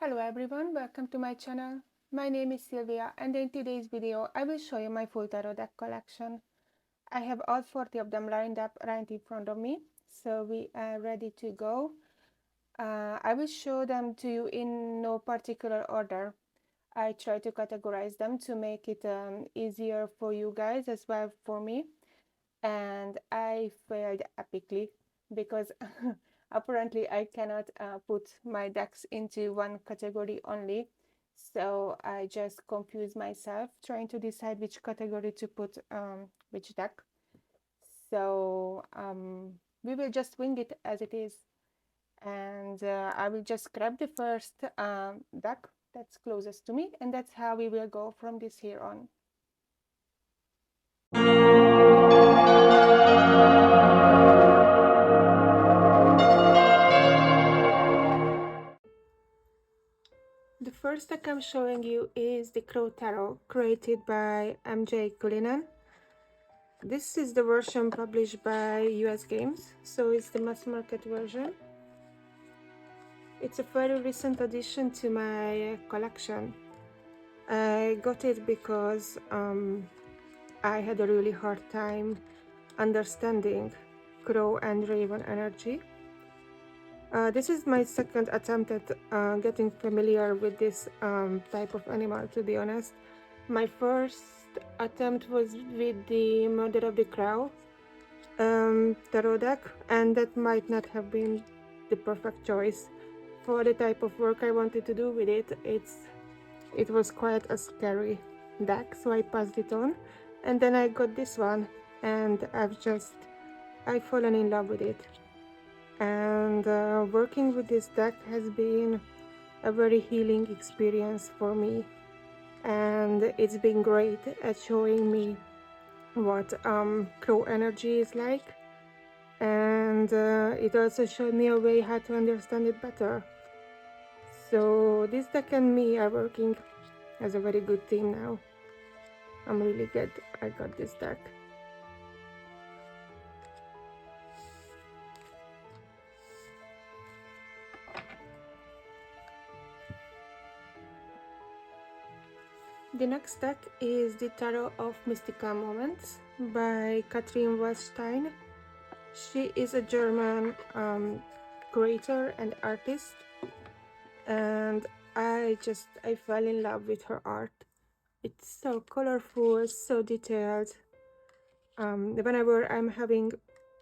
Hello everyone, welcome to my channel. My name is Sylvia and in today's video I will show you my full tarot deck collection. I have all 40 of them lined up right in front of me, so we are ready to go. I will show them to you in no particular order. I try to categorize them to make it easier for you guys as well for me, and I failed epically because apparently I cannot put my decks into one category only, so I just confuse myself trying to decide which category to put which deck. So we will just wing it as it is, and I will just grab the first deck that's closest to me, and that's how we will go from this here on. The first deck I'm showing you is the Crow Tarot, created by MJ Cullinan. This is the version published by US Games, so it's the mass market version. It's a very recent addition to my collection. I got it because I had a really hard time understanding Crow and Raven energy. This is my second attempt at getting familiar with this type of animal, to be honest. My first attempt was with the Murder of the Crow tarot deck, and that might not have been the perfect choice for the type of work I wanted to do with it. It was quite a scary deck, so I passed it on, and then I got this one, and I've fallen in love with it. And working with this deck has been a very healing experience for me, and it's been great at showing me what Crow energy is like, and it also showed me a way how to understand it better. So this deck and me are working as a very good team now. I'm really glad I got this deck. The next deck is the Tarot of Mystical Moments by Katrin Wallstein. She is a German creator and artist, and I fell in love with her art. It's so colorful, so detailed. Whenever I'm having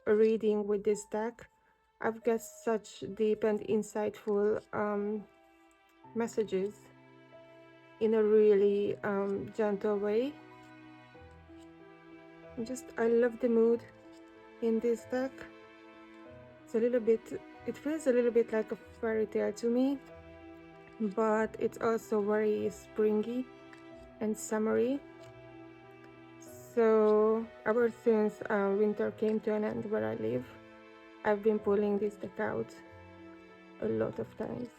a reading with this deck, I've got such deep and insightful messages in a really gentle way. I love the mood in this deck. It feels a little bit like a fairy tale to me, but it's also very springy and summery. So ever since winter came to an end where I live, I've been pulling this deck out a lot of times.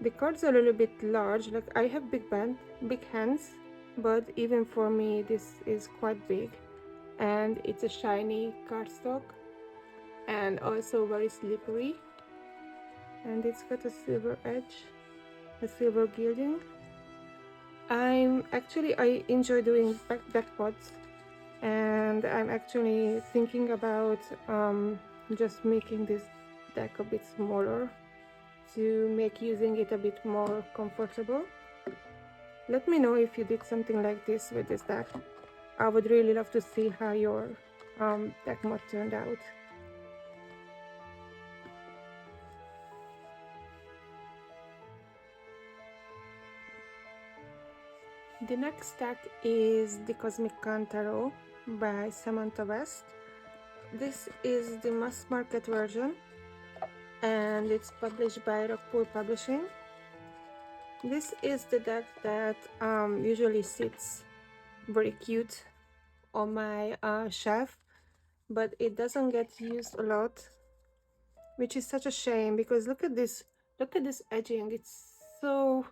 The cards are a little bit large, like I have big hands, but even for me this is quite big, and it's a shiny cardstock and also very slippery, and it's got a silver edge, a silver gilding. I enjoy doing deck pods, and I'm actually thinking about just making this deck a bit smaller to make using it a bit more comfortable. Let me know if you did something like this with this deck. I would really love to see how your deck mod turned out. The next deck is the Cosmic Tarot by Samantha West. This is the mass market version, and it's published by Rockpool Publishing. This is the deck that usually sits very cute on my shelf, but it doesn't get used a lot, which is such a shame, because look at this edging. It's so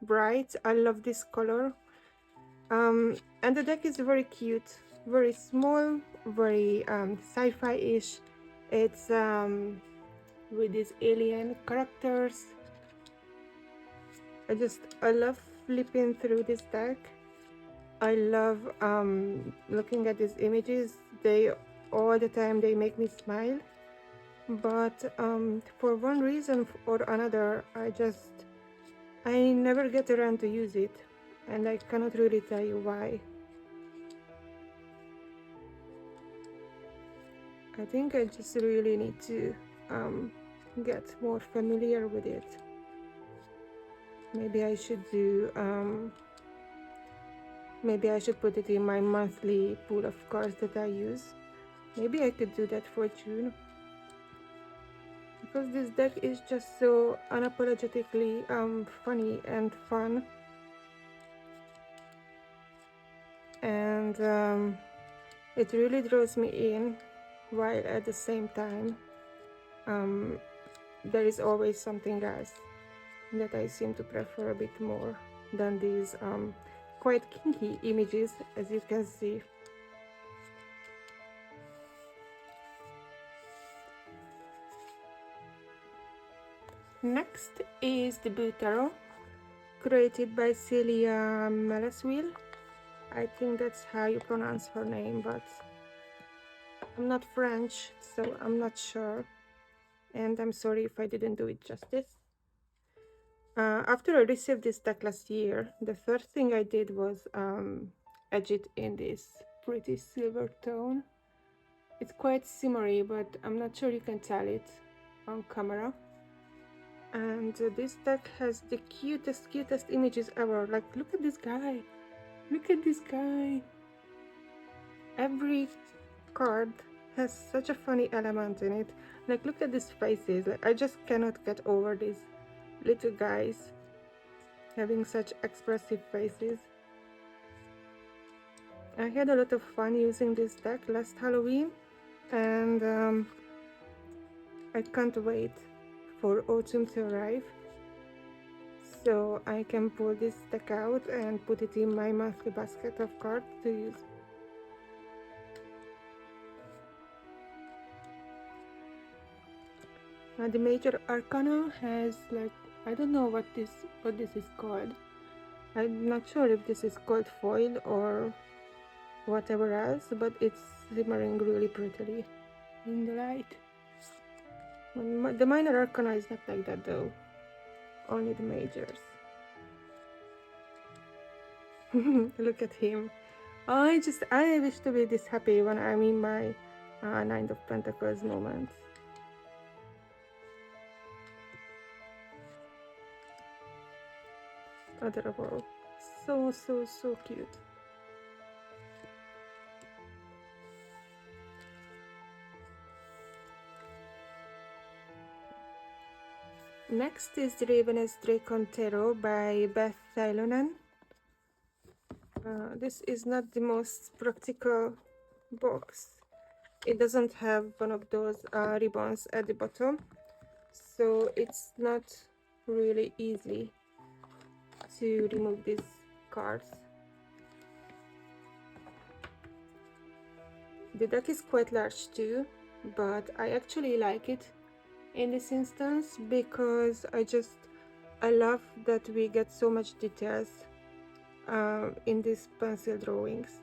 bright. I love this color, and the deck is very cute, very small, very sci-fi-ish. It's with these alien characters. I love flipping through this deck. I love looking at these images. All the time they make me smile, but for one reason or another I never get around to use it, and I cannot really tell you why. I think I just really need to get more familiar with it. Maybe I should do maybe I should put it in my monthly pool of cards that I use. Maybe I could do that for June, because this deck is just so unapologetically funny and fun, and it really draws me in, while at the same time there is always something else that I seem to prefer a bit more than these quite kinky images, as you can see. Next is the Boo Tarot, created by Celia Melaswil. I think that's how you pronounce her name, but I'm not French, so I'm not sure, and I'm sorry if I didn't do it justice. After I received this deck last year, the first thing I did was edge it in this pretty silver tone. It's quite shimmery, but I'm not sure you can tell it on camera. And this deck has the cutest images ever. Like, look at this guy. Look at this guy. Every card has such a funny element in it. Like, look at these faces. Like, I just cannot get over these little guys having such expressive faces. I had a lot of fun using this deck last Halloween, and I can't wait for autumn to arrive so I can pull this deck out and put it in my monthly basket of cards to use. The major arcana has, like, I don't know what this is called. I'm not sure if this is called foil or whatever else, but it's shimmering really prettily in the light. The minor arcana is not like that though, only the majors. Look at him. I wish to be this happy when I'm in my Nine of Pentacles moment. Adorable. So cute. Next is the Ravyness Drakon Tarot by Beth Thilonen. This is not the most practical box. It doesn't have one of those ribbons at the bottom, so it's not really easy to remove these cards. The deck is quite large too, but I actually like it in this instance because I love that we get so much details in these pencil drawings.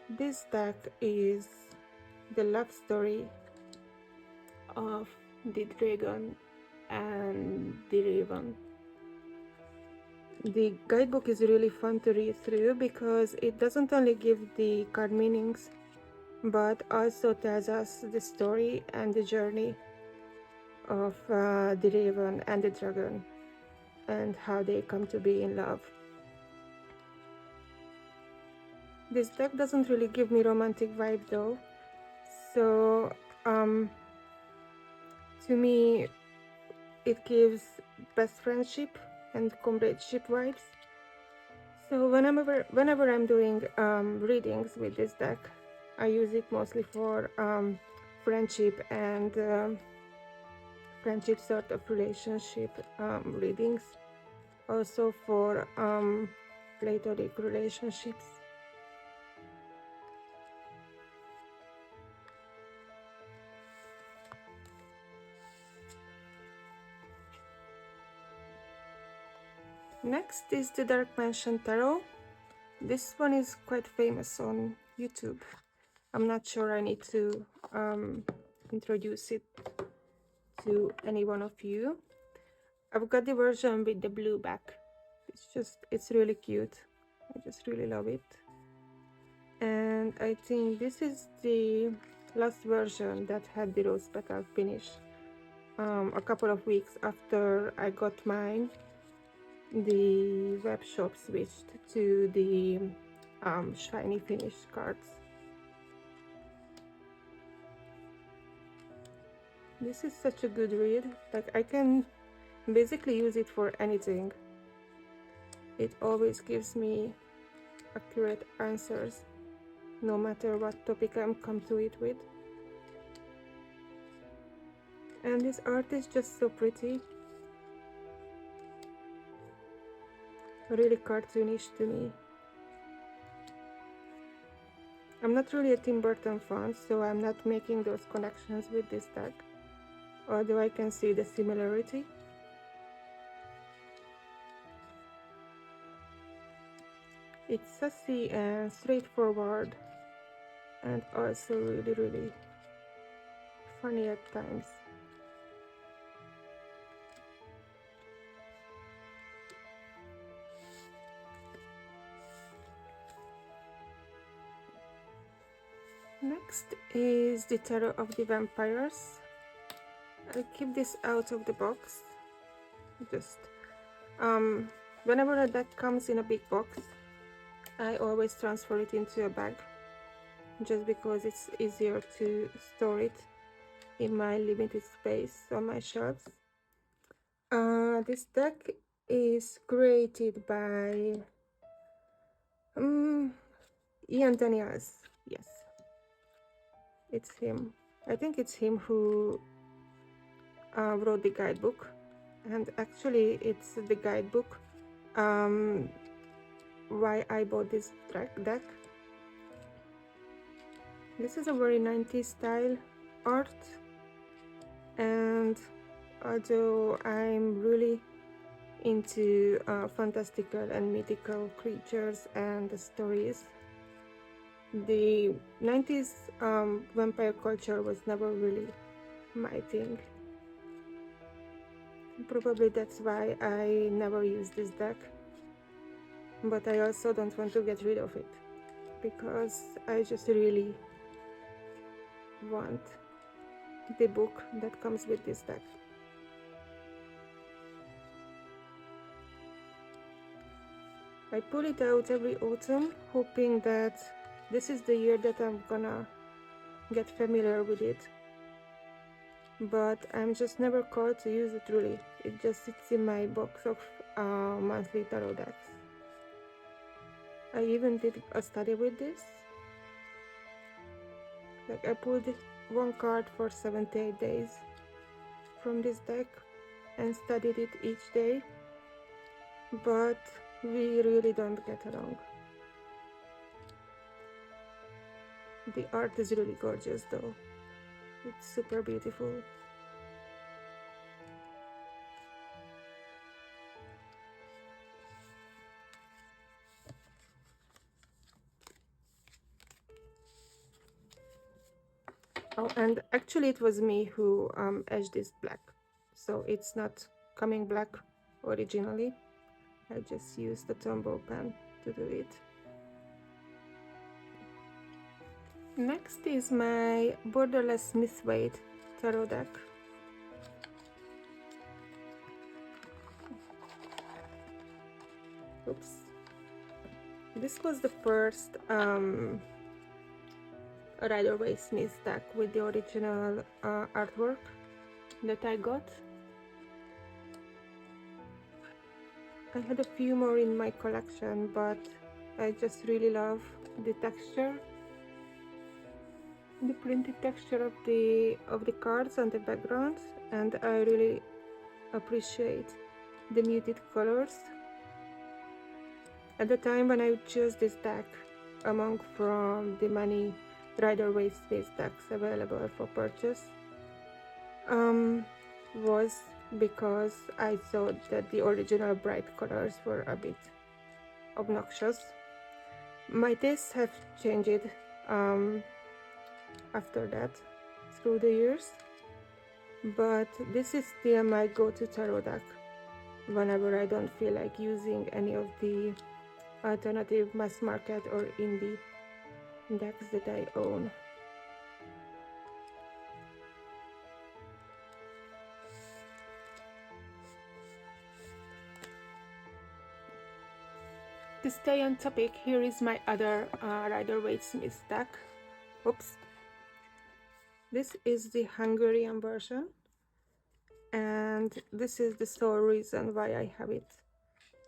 This deck is the love story of the dragon and the raven. The guidebook is really fun to read through because it doesn't only give the card meanings, but also tells us the story and the journey of the raven and the dragon and how they come to be in love. This deck doesn't really give me romantic vibe though, so to me it gives best friendship and comradeship vibes. So whenever I'm doing readings with this deck, I use it mostly for friendship and friendship sort of relationship readings, also for platonic relationships. Next is the Dark Mansion Tarot. This one is quite famous on YouTube. I'm not sure I need to introduce it to any one of you. I've got the version with the blue back. It's really cute. I just really love it. And I think this is the last version that had the rose petal finish. A couple of weeks after I got mine, the web shop switched to the shiny finish cards. This is such a good read. Like, I can basically use it for anything. It always gives me accurate answers, no matter what topic I'm come to it with. And this art is just so pretty. Really cartoonish to me. I'm not really a Tim Burton fan, so I'm not making those connections with this deck, although I can see the similarity. It's sassy and straightforward, and also really funny at times. Next is the Tarot of the Vampyres. I keep this out of the box. Just whenever a deck comes in a big box, I always transfer it into a bag, just because it's easier to store it in my limited space on my shelves. This deck is created by Ian Daniels. Yes, it's him. I think it's him who wrote the guidebook, and actually it's the guidebook why I bought this deck. This is a very 90s style art, and although I'm really into fantastical and mythical creatures and stories, the 90s vampire culture was never really my thing. Probably that's why I never used this deck, but I also don't want to get rid of it, because I just really want the book that comes with this deck. I pull it out every autumn, hoping that this is the year that I'm gonna get familiar with it, but I'm just never called to use it really. It just sits in my box of monthly tarot decks. I even did a study with this. Like, I pulled one card for 78 days from this deck and studied it each day, but we really don't get along. The art is really gorgeous though. It's super beautiful. Oh, and actually it was me who edged this black, so it's not coming black originally. I just used the Tombow pen to do it. Next is my Borderless Smith-Waite Tarot Deck. Oops. This was the first Rider-Waite Smith deck with the original artwork that I got. I had a few more in my collection, but I just really love the texture, the printed texture of the cards and the background, and I really appreciate the muted colors. At the time when I chose this deck, among from the many Rider-Waite Smith decks available for purchase, was because I thought that the original bright colors were a bit obnoxious. My tastes have changed after that through the years, but this is still my go-to tarot deck whenever I don't feel like using any of the alternative mass market or indie decks that I own. To stay on topic, here is my other Rider-Waite-Smith deck. Oops. This is the Hungarian version, and this is the sole reason why I have it,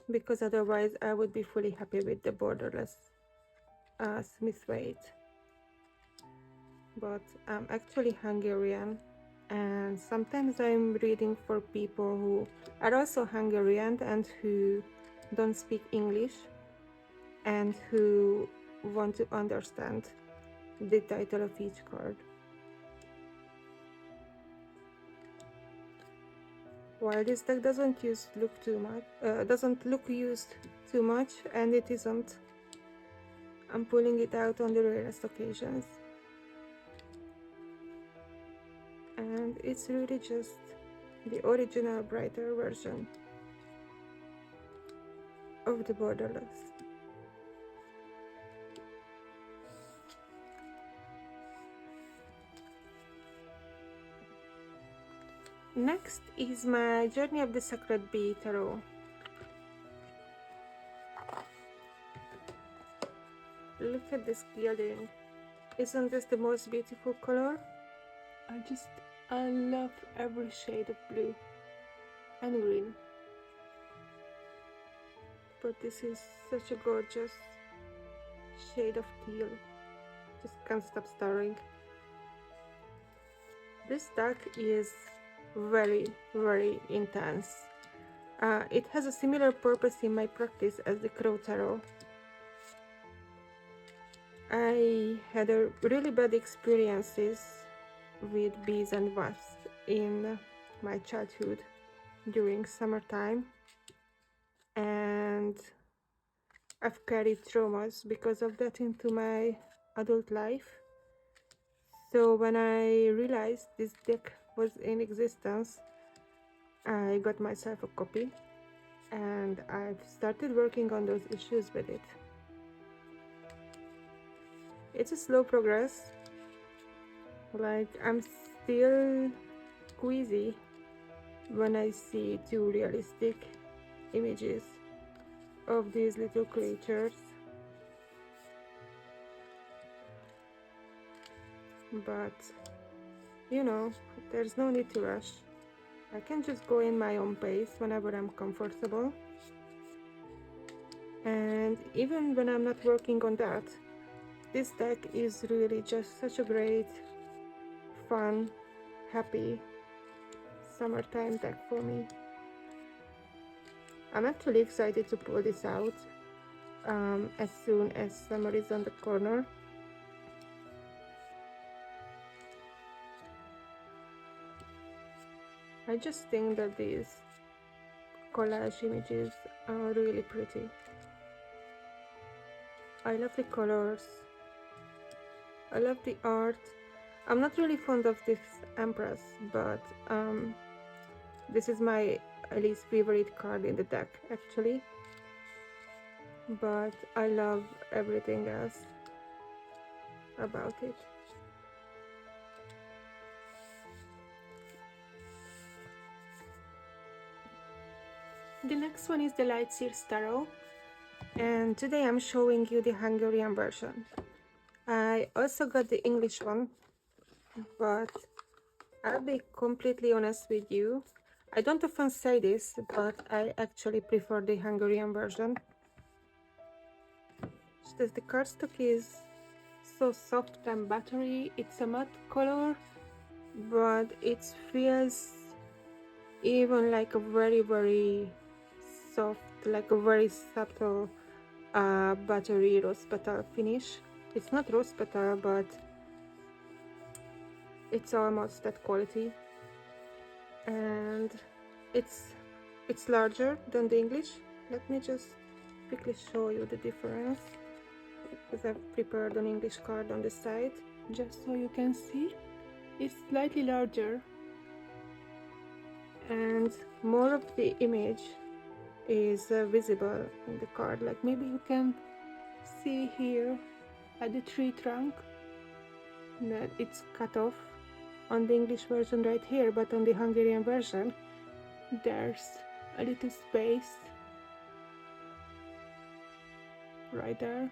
because otherwise I would be fully happy with the Borderless Smith-Waite. But I'm actually Hungarian, and sometimes I'm reading for people who are also Hungarian and who don't speak English and who want to understand the title of each card. While this deck doesn't look used too much, and it isn't, I'm pulling it out on the rarest occasions. And it's really just the original brighter version of the Borderless. Next is my Journey of the Sacred Bee Tarot. Look at this gilding. Isn't this the most beautiful color? I love every shade of blue and green. But this is such a gorgeous shade of teal. Just can't stop staring. This deck is very, very intense. It has a similar purpose in my practice as the Crow Tarot. I had a really bad experiences with bees and wasps in my childhood during summertime, and I've carried traumas because of that into my adult life. So when I realized this deck was in existence, I got myself a copy and I've started working on those issues with it. It's a slow progress. Like, I'm still queasy when I see too realistic images of these little creatures. But, you know, there's no need to rush. I can just go in my own pace whenever I'm comfortable. And even when I'm not working on that, this deck is really just such a great, fun, happy summertime deck for me. I'm actually excited to pull this out as soon as summer is on the corner. I just think that these collage images are really pretty. I love the colors. I love the art. I'm not really fond of this Empress, but this is my least favorite card in the deck, actually. But I love everything else about it. The next one is the Lightseer Tarot, and today I'm showing you the Hungarian version. I also got the English one, but I'll be completely honest with you. I don't often say this, but I actually prefer the Hungarian version. Just the cardstock is so soft and buttery. It's a matte color, but it feels even like a very, very soft, like a very subtle buttery rose petal finish. It's not rose petal, but it's almost that quality. And it's larger than the English. Let me just quickly show you the difference, because I've prepared an English card on the side just so you can see. It's slightly larger and more of the image is visible in the card. Like maybe you can see here at the tree trunk that it's cut off on the English version right here, but on the Hungarian version there's a little space right there.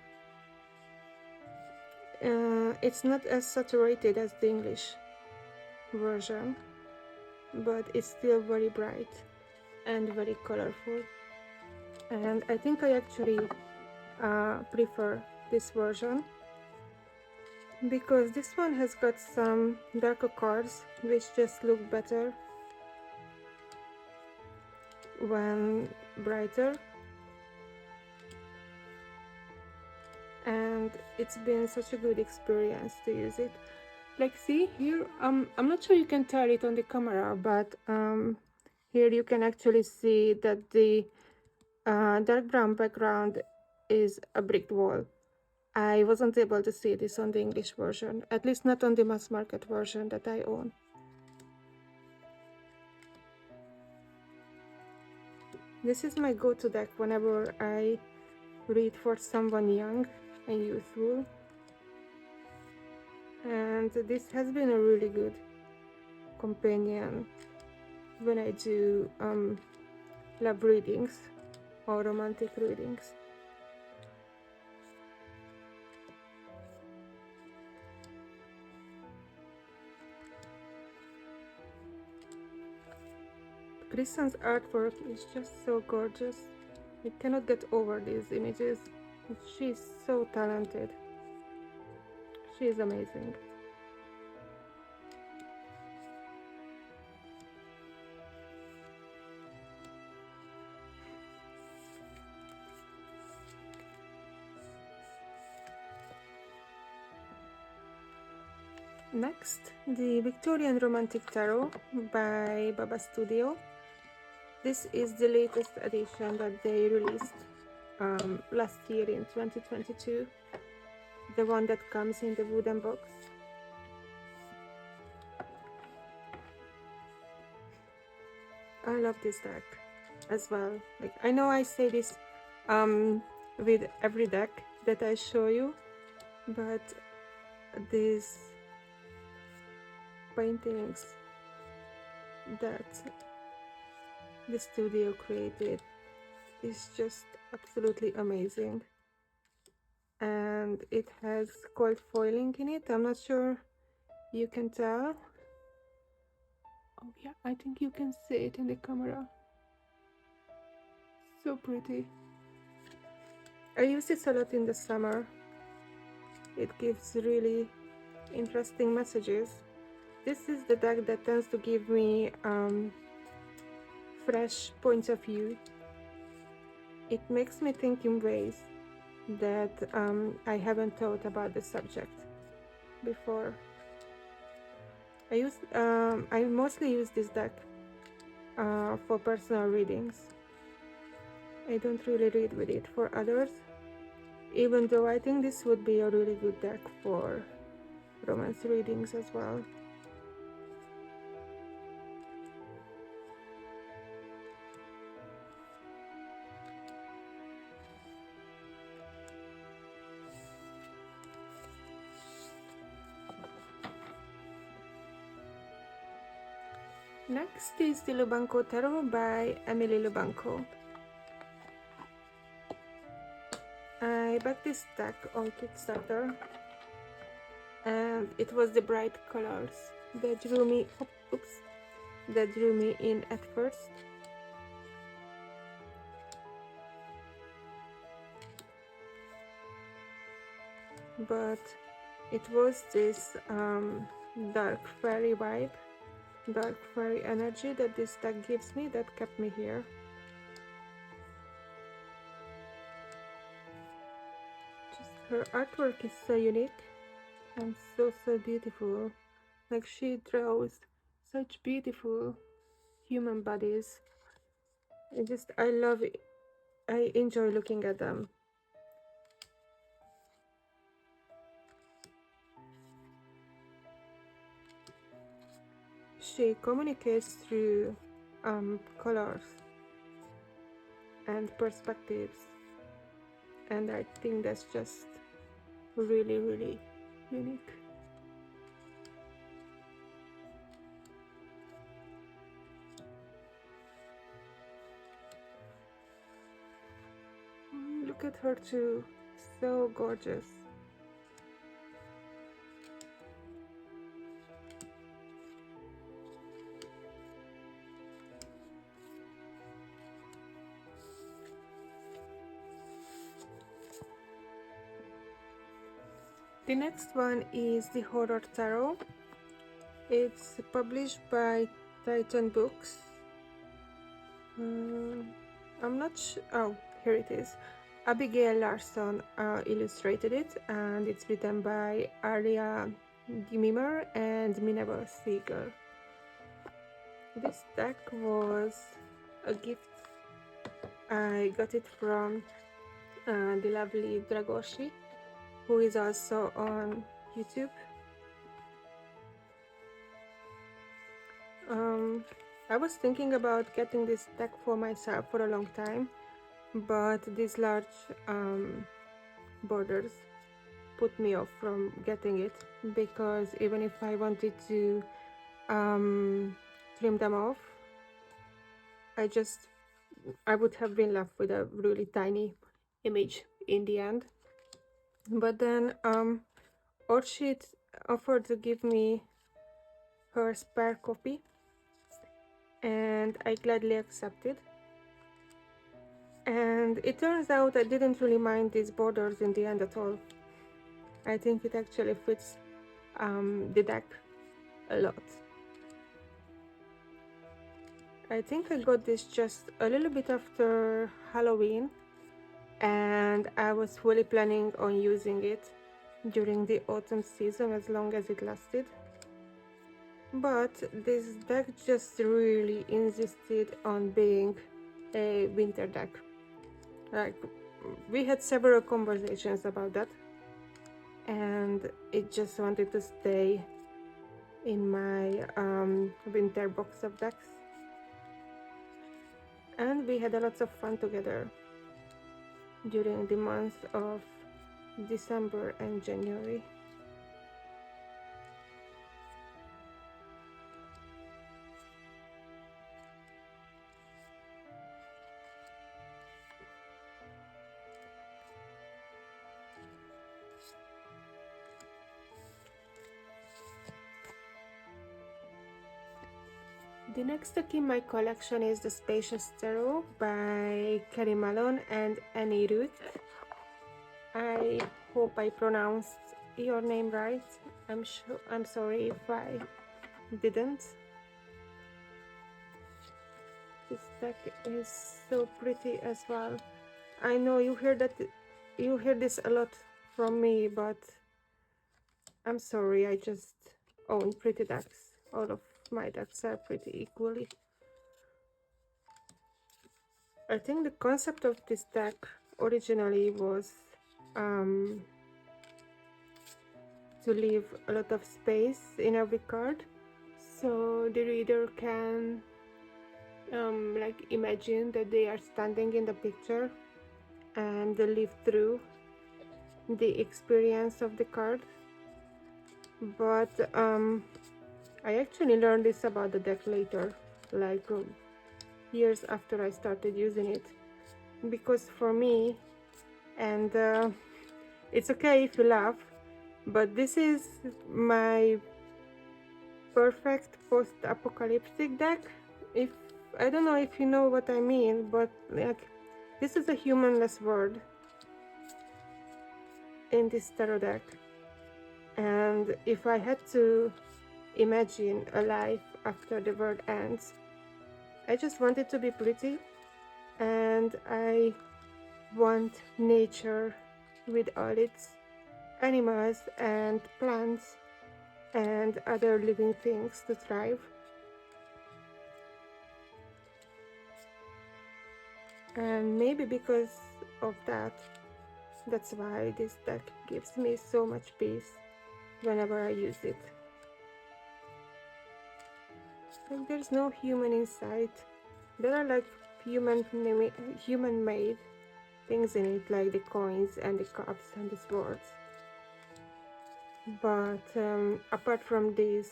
It's not as saturated as the English version, but it's still very bright and very colorful, and I think I actually prefer this version because this one has got some darker cards which just look better when brighter, and it's been such a good experience to use it. Like, see here, I'm not sure you can tell it on the camera, but here you can actually see that the dark brown background is a brick wall. I wasn't able to see this on the English version, at least not on the mass market version that I own. This is my go-to deck whenever I read for someone young and youthful, and this has been a really good companion when I do love readings or romantic readings. Kristen's artwork is just so gorgeous. I cannot get over these images. She's so talented. She is amazing. Next, the Victorian Romantic Tarot by Baba Studio. This is the latest edition that they released last year in 2022. The one that comes in the wooden box. I love this deck as well. Like, I know I say this with every deck that I show you, but these paintings that the studio created is just absolutely amazing, and it has gold foiling in it. I'm not sure you can tell. Oh yeah, I think you can see it in the camera. So pretty. I use this a lot in the summer. It gives really interesting messages. This is the deck that tends to give me fresh points of view. It makes me think in ways that I haven't thought about the subject before. I mostly use this deck for personal readings. I don't really read with it for others, even though I think this would be a really good deck for romance readings as well. Next is the Lubanko Tarot by Emily Lubanko. I backed this deck on Kickstarter, and it was the bright colors that drew me in at first. But it was this dark fairy vibe, dark fairy energy that this deck gives me that kept me here. Just her artwork is so unique and so beautiful. Like, she draws such beautiful human bodies. I love it. I enjoy looking at them. She communicates through colors and perspectives, and I think that's just really, really unique. Look at her too, so gorgeous. The next one is the Horror Tarot. It's published by Titan Books. I'm not sure. Oh, here it is. Abigail Larson illustrated it, and it's written by Aria Gimimer and Minerva Seeger. This deck was a gift. I got it from the lovely Dragoshi, who is also on YouTube. I was thinking about getting this deck for myself for a long time, but these large borders put me off from getting it, because even if I wanted to trim them off, I would have been left with a really tiny image in the end. But then Orchid offered to give me her spare copy, and I gladly accepted. And it turns out I didn't really mind these borders in the end at all. I think it actually fits the deck a lot. I think I got this just a little bit after Halloween, and I was fully planning on using it during the autumn season as long as it lasted. But this deck just really insisted on being a winter deck. Like, we had several conversations about that, and it just wanted to stay in my winter box of decks. And we had a lot of fun together during the months of December and January. The next deck in my collection is the Spacious Tarot by Kerry Malone and Annie Ruth. I hope I pronounced your name right. I'm sorry if I didn't. This deck is so pretty as well. I know you hear this a lot from me, but I'm sorry, I just own pretty decks. All of my decks are pretty equally. I think the concept of this deck originally was to leave a lot of space in every card, so the reader can like imagine that they are standing in the picture and live through the experience of the card. But I actually learned this about the deck later, like years after I started using it, because for me, and it's okay if you laugh, but this is my perfect post-apocalyptic deck. I don't know if you know what I mean, but like, this is a humanless world in this tarot deck, and if I had to imagine a life after the world ends, I just want it to be pretty, and I want nature with all its animals and plants and other living things to thrive. And maybe because of that, that's why this deck gives me so much peace whenever I use it. Like there's no human inside. There are like human-made things in it, like the coins and the cups and the swords. But apart from this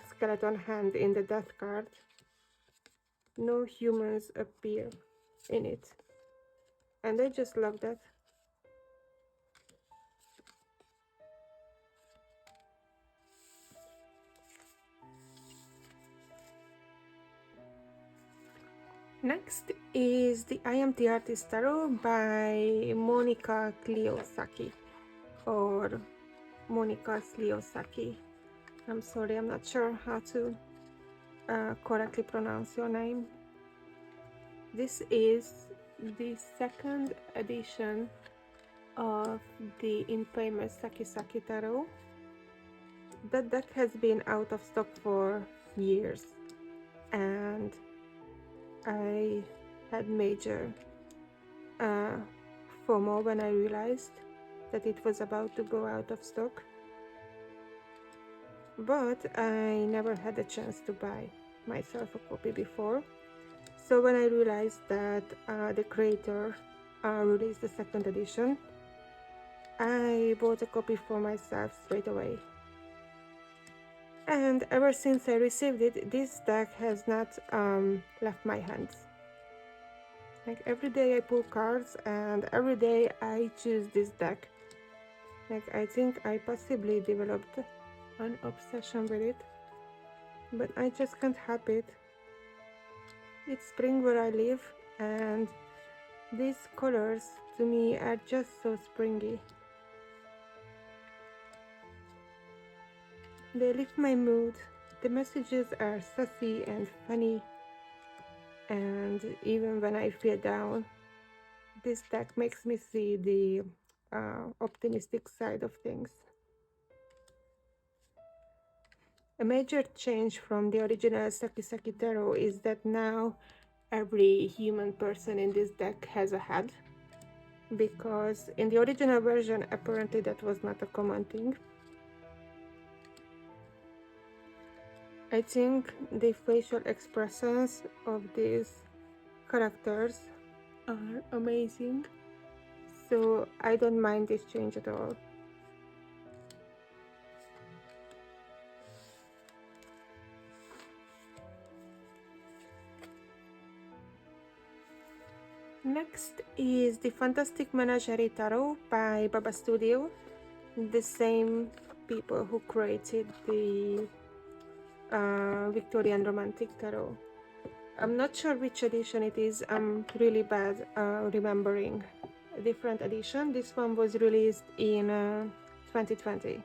skeleton hand in the death card, no humans appear in it. And I just love that. Next is the I Am the Artist Tarot by Monica Kliosaki, or Monica Sliosaki. I'm sorry, I'm not sure how to correctly pronounce your name. This is the second edition of the infamous Saki Tarot. That deck has been out of stock for years, and I had major FOMO when I realized that it was about to go out of stock, but I never had a chance to buy myself a copy before. So when I realized that the creator released the second edition, I bought a copy for myself straight away. And ever since I received it, this deck has not left my hands. Like every day I pull cards and every day I choose this deck. Like I think I possibly developed an obsession with it, but I just can't help it. It's spring where I live, and these colors to me are just so springy. They lift my mood. The messages are sassy and funny, and even when I feel down, this deck makes me see the optimistic side of things. A major change from the original Saki Tarot is that now every human person in this deck has a head, because in the original version apparently that was not a common thing. I think the facial expressions of these characters are amazing, so I don't mind this change at all. Next is the fantastic Menagerie Tarot by Baba Studio, the same people who created the Victorian Romantic Tarot. I'm not sure which edition it is. I'm really bad remembering a different edition. This one was released in 2020,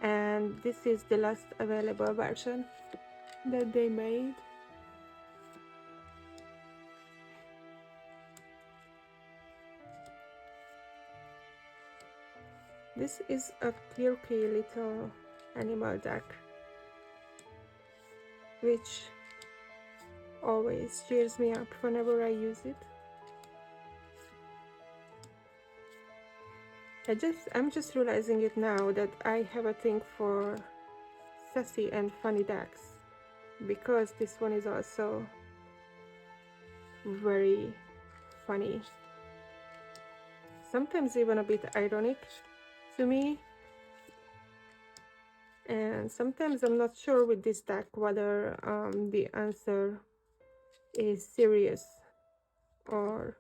and this is the last available version that they made. This is a quirky little animal deck, which always cheers me up whenever I use it. I'm just realizing it now that I have a thing for sassy and funny decks, because this one is also very funny. Sometimes even a bit ironic to me. And sometimes I'm not sure with this deck whether the answer is serious or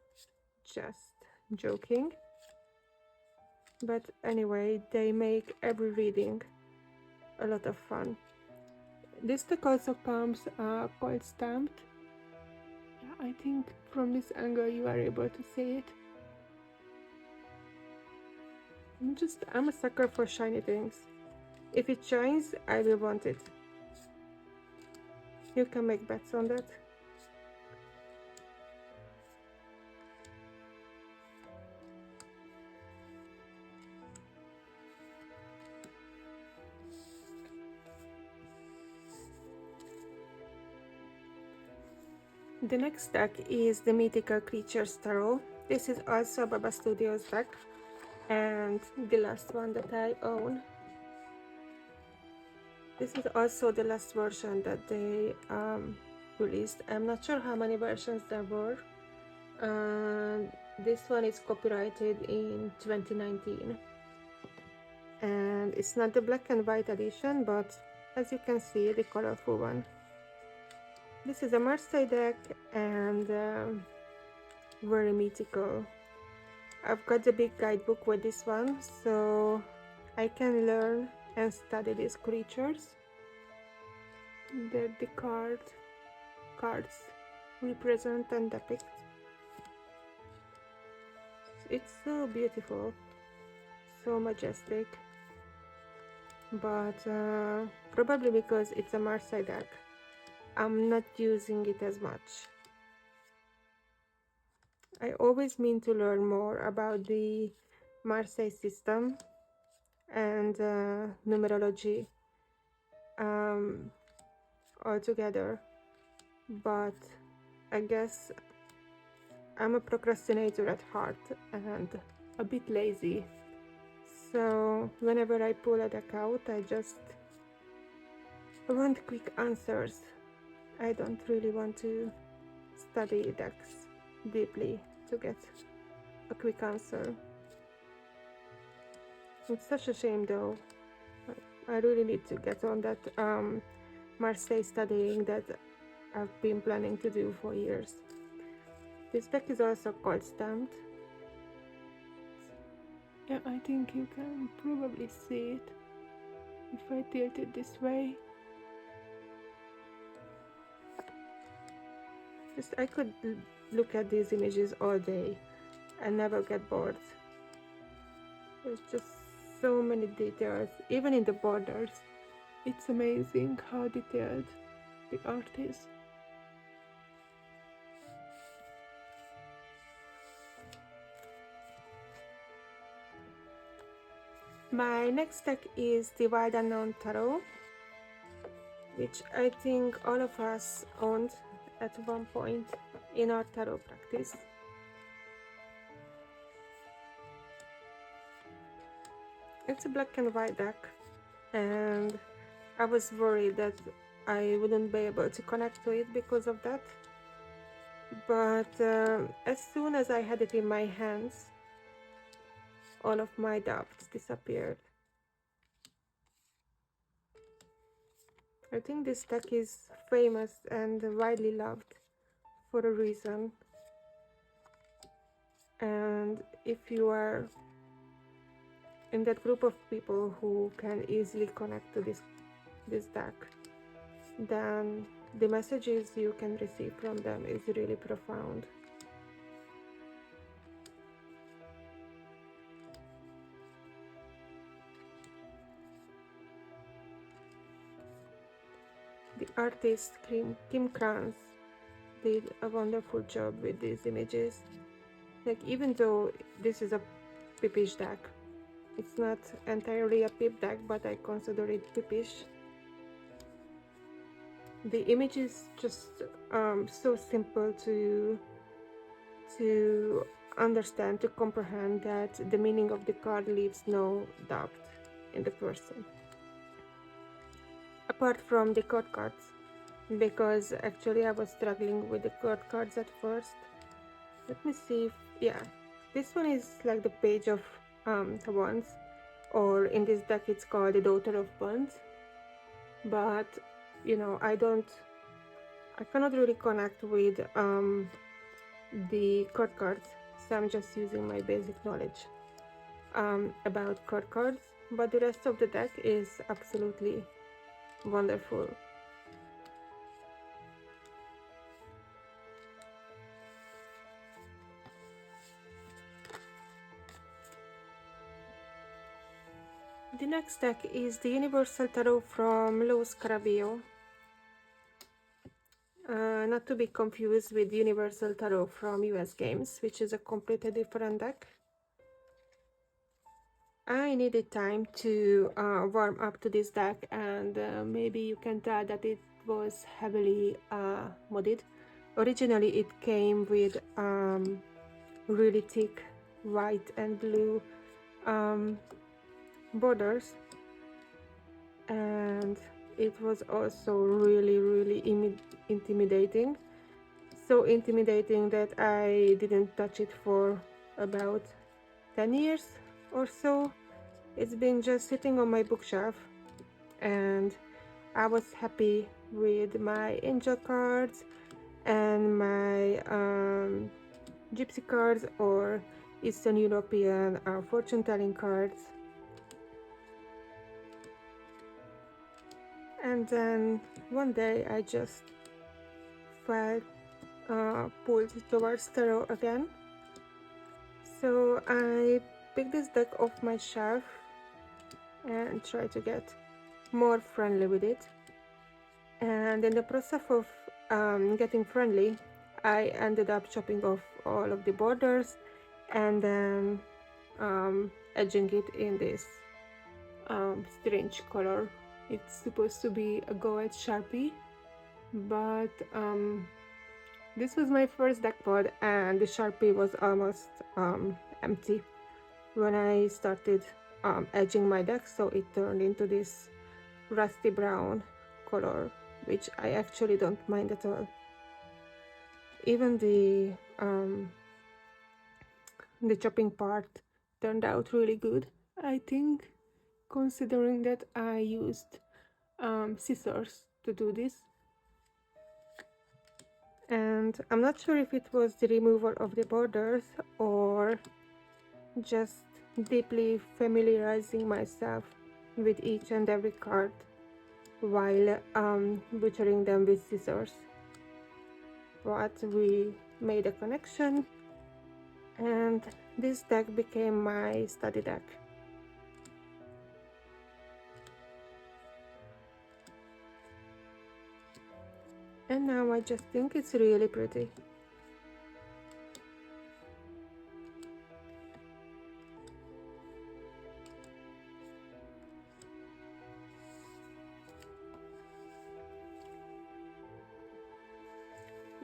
just joking. But anyway, they make every reading a lot of fun. This deck also comes cold stamped. Yeah, I think from this angle you are able to see it. I'm a sucker for shiny things. If it shines, I will want it. You can make bets on that. The next deck is the Mythical Creatures Tarot. This is also Baba Studios deck, and the last one that I own. This is also the last version that they released. I'm not sure how many versions there were. This one is copyrighted in 2019. And it's not the black and white edition, but as you can see, the colorful one. This is a Marseille deck and very mythical. I've got the big guidebook with this one, so I can learn and study these creatures that the cards represent and depict. It's so beautiful, so majestic, but probably because it's a Marseille deck, I'm not using it as much. I always mean to learn more about the Marseille system and numerology altogether, but I guess I'm a procrastinator at heart and a bit lazy, so whenever I pull a deck out, I just want quick answers. I don't really want to study decks deeply to get a quick answer. It's such a shame though. I really need to get on that Marseille studying that I've been planning to do for years. This deck is also cold stamped. Yeah, I think you can probably see it if I tilt it this way. I could look at these images all day and never get bored. There's just so many details, even in the borders. It's amazing how detailed the art is. My next deck is the Wild Unknown Tarot, which I think all of us owned at one point in our tarot practice. It's a black and white deck, and I was worried that I wouldn't be able to connect to it because of that. But as soon as I had it in my hands, all of my doubts disappeared. I think this deck is famous and widely loved for a reason. And if you are in that group of people who can easily connect to this deck, then the messages you can receive from them is really profound. The artist Kim Kranz did a wonderful job with these images. Like, even though this is a pippish deck, it's not entirely a pip deck, but I consider it pippish. The image is just so simple to understand, to comprehend, that the meaning of the card leaves no doubt in the person. Apart from the court cards, because actually I was struggling with the court cards at first. Let me see if, yeah, this one is like the Page of Wands, or in this deck it's called the Daughter of Wands, but you know, I cannot really connect with the court cards, so I'm just using my basic knowledge about court cards, but the rest of the deck is absolutely wonderful. The next deck is the Universal Tarot from Los Caraballo. Not to be confused with Universal Tarot from US Games, which is a completely different deck. I needed time to warm up to this deck, and maybe you can tell that it was heavily modded, Originally it came with really thick white and blue borders, and it was also really intimidating. So intimidating that I didn't touch it for about 10 years or so. It's been just sitting on my bookshelf, and I was happy with my angel cards and my gypsy cards or Eastern European fortune telling cards. And then one day I just felt pulled towards tarot again. So I picked this deck off my shelf and tried to get more friendly with it. And in the process of getting friendly, I ended up chopping off all of the borders and then edging it in this strange color. It's supposed to be a gold Sharpie, but this was my first deck pod and the Sharpie was almost empty when I started edging my deck, so it turned into this rusty brown color, which I actually don't mind at all. Even the chopping part turned out really good, I think, considering that I used scissors to do this. And I'm not sure if it was the removal of the borders or just deeply familiarizing myself with each and every card while butchering them with scissors. But we made a connection, and this deck became my study deck. And now I just think it's really pretty.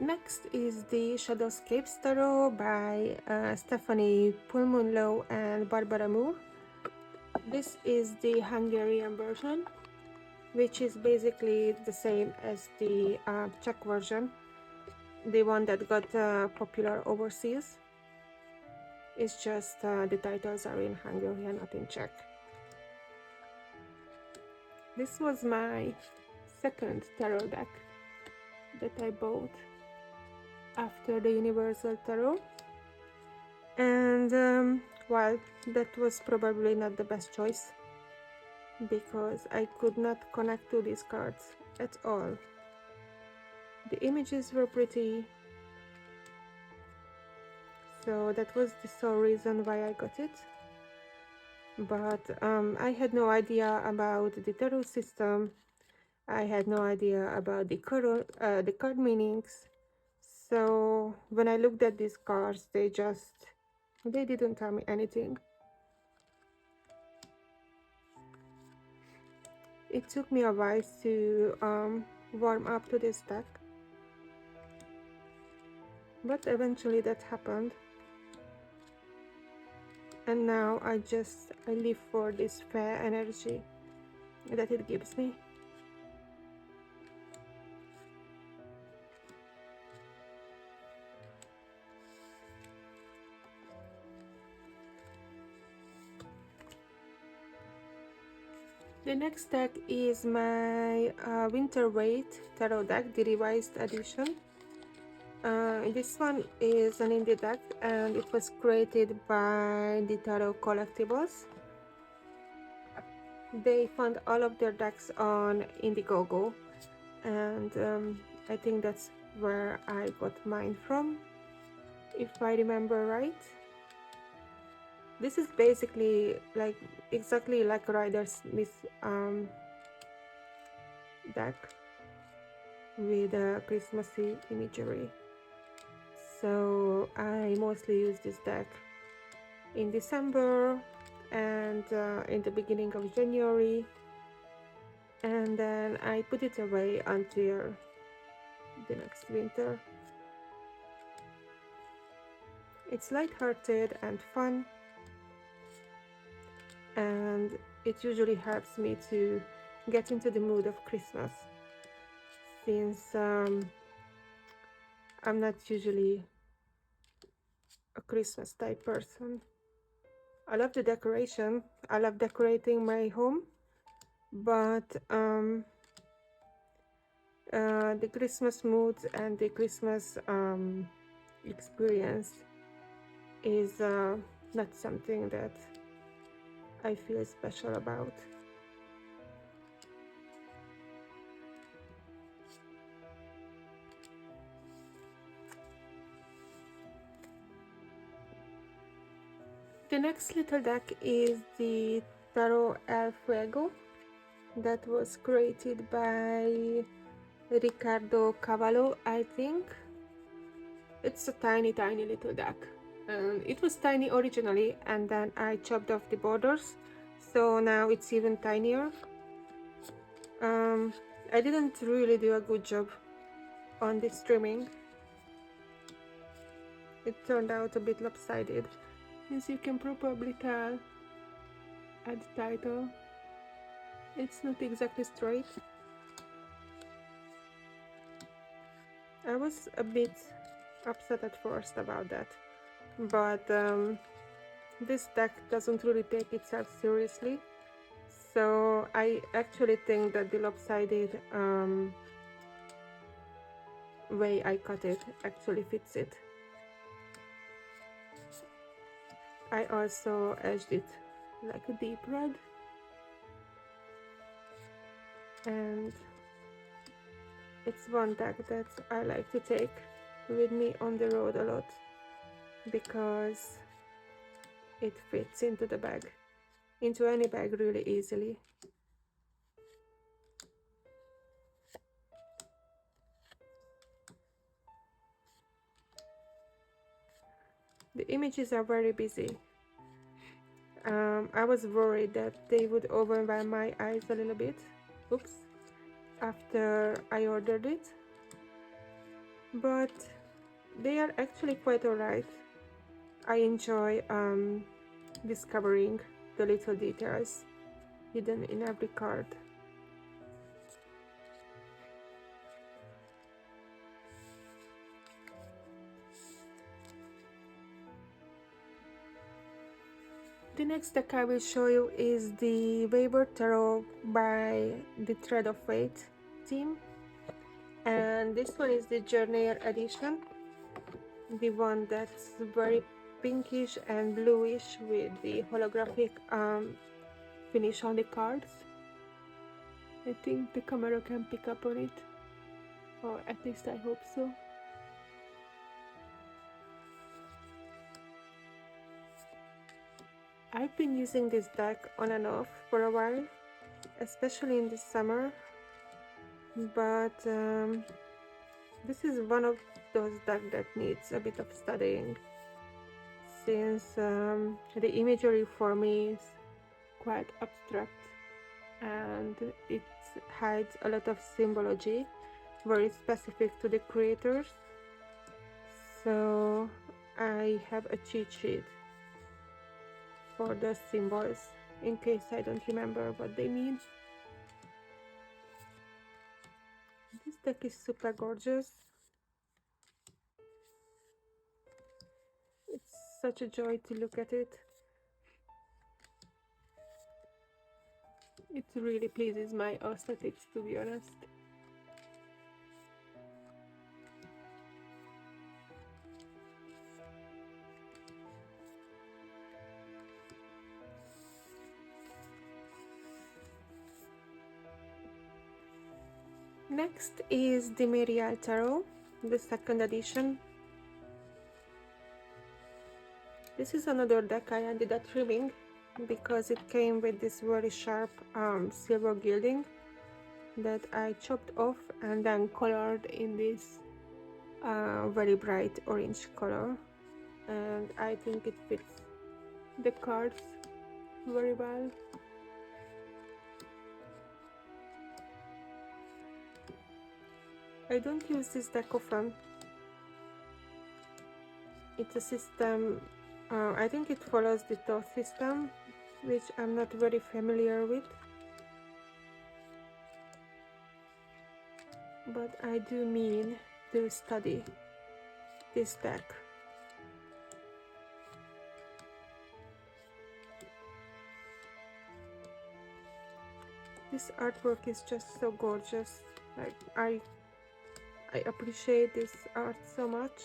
Next is the Shadowscapes Tarot by Stephanie Pulmunlo and Barbara Moore. This is the Hungarian version, which is basically the same as the Czech version, the one that got popular overseas. It's just the titles are in Hungarian, not in Czech. This was my second tarot deck that I bought after the Universal Tarot, and well, that was probably not the best choice because I could not connect to these cards at all. The images were pretty, so that was the sole reason why I got it, but I had no idea about the tarot system. I had no idea about the card meanings. So when I looked at these cards, they didn't tell me anything. It took me a while to warm up to this deck, but eventually that happened. And now I live for this fair energy that it gives me. The next deck is my Winter Waite Tarot Deck, the revised edition. This one is an indie deck and it was created by the Tarot Collectibles. They fund all of their decks on Indiegogo, and I think that's where I got mine from, if I remember right. This is basically exactly like Rider Smith deck with a Christmassy imagery. So I mostly use this deck in December and in the beginning of January, and then I put it away until the next winter. It's light-hearted and fun, and it usually helps me to get into the mood of Christmas, since I'm not usually a Christmas type person. I love the decoration, I love decorating my home, but the Christmas mood and the Christmas experience is not something that I feel special about. The next little deck is the Tarot El Fuego that was created by Ricardo Cavallo, I think. It's a tiny little deck, and it was tiny originally, and then I chopped off the borders, so now it's even tinier. I didn't really do a good job on the trimming. It turned out a bit lopsided, as you can probably tell at the title. It's not exactly straight. I was a bit upset at first about that, but this deck doesn't really take itself seriously, so I actually think that the lopsided way I cut it actually fits it. I also edged it like a deep red, and it's one deck that I like to take with me on the road a lot because it fits into the bag, into any bag really easily. The images are very busy. I was worried that they would overwhelm my eyes a little bit. Oops. After I ordered it, but they are actually quite alright. I enjoy discovering the little details hidden in every card. The next deck I will show you is the Winter Tarot by the Thread of Fate team, and this one is the Journeyer edition, the one that's very pinkish and bluish with the holographic finish on the cards. I think the camera can pick up on it, or at least I hope so. I've been using this deck on and off for a while, especially in the summer, but this is one of those decks that needs a bit of studying, since the imagery for me is quite abstract and it hides a lot of symbology very specific to the creators, so I have a cheat sheet for the symbols in case I don't remember what they mean. This deck is super gorgeous. It's such a joy to look at it. It really pleases my aesthetics, to be honest. Next is the Meraki Tarot, the second edition. This is another deck I ended up trimming because it came with this very sharp silver gilding that I chopped off and then colored in this very bright orange color, and I think it fits the cards very well. I don't use this deck often. It's a system, I think it follows the Thoth system, which I'm not very familiar with, but I do mean to study this deck. This artwork is just so gorgeous. Like I appreciate this art so much.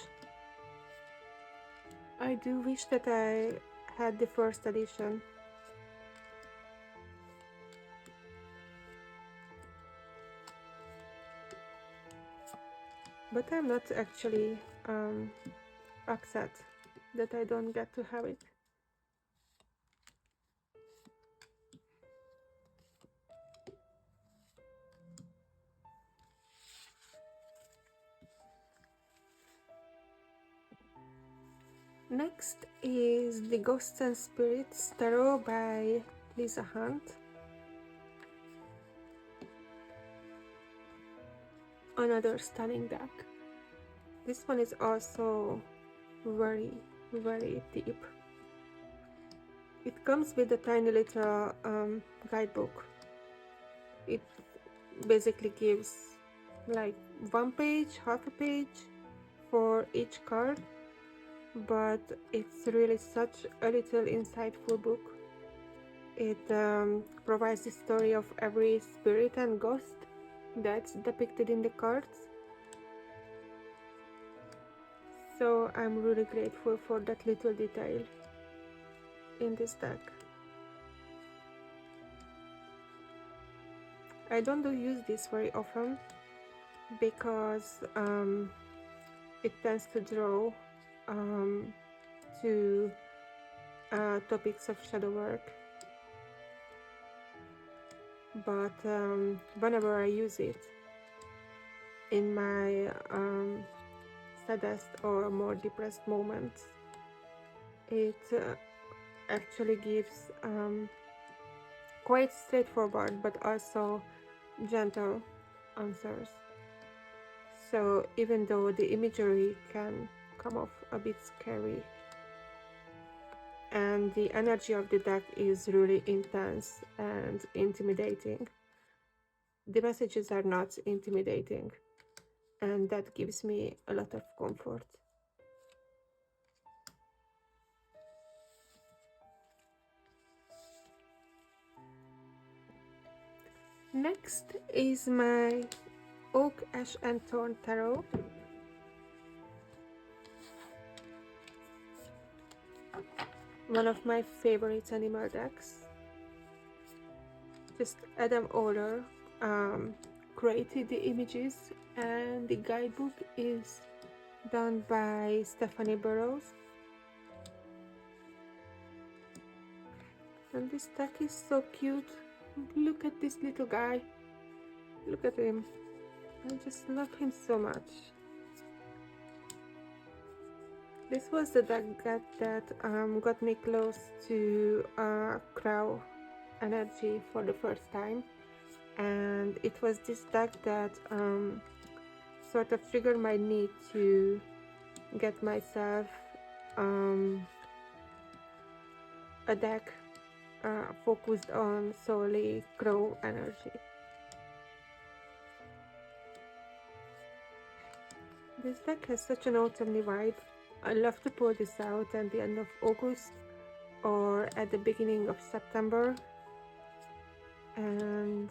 I do wish that I had the first edition. But I'm not actually upset that I don't get to have it. Next is the Ghosts and Spirits Tarot by Lisa Hunt. Another stunning deck. This one is also very, very deep. It comes with a tiny little guidebook. It basically gives like 1 page, half a page for each card, but it's really such a little insightful book. It provides the story of every spirit and ghost that's depicted in the cards. So I'm really grateful for that little detail in this deck. I don't use this very often because it tends to draw to topics of shadow work, but whenever I use it in my saddest or more depressed moments, it actually gives quite straightforward but also gentle answers. So even though the imagery can come off a bit scary and the energy of the deck is really intense and intimidating, the messages are not intimidating, and that gives me a lot of comfort. Next is my Oak, Ash and Thorn Tarot. One of my favorite animal decks. Just Adam Oler created the images, and the guidebook is done by Stephanie Burrows. And this deck is so cute. Look at this little guy. Look at him. I just love him so much. This was the deck that got me close to Crow energy for the first time, and it was this deck that sort of triggered my need to get myself a deck focused on solely Crow energy. This deck has such an autumnly vibe. I love to pull this out at the end of August or at the beginning of September, and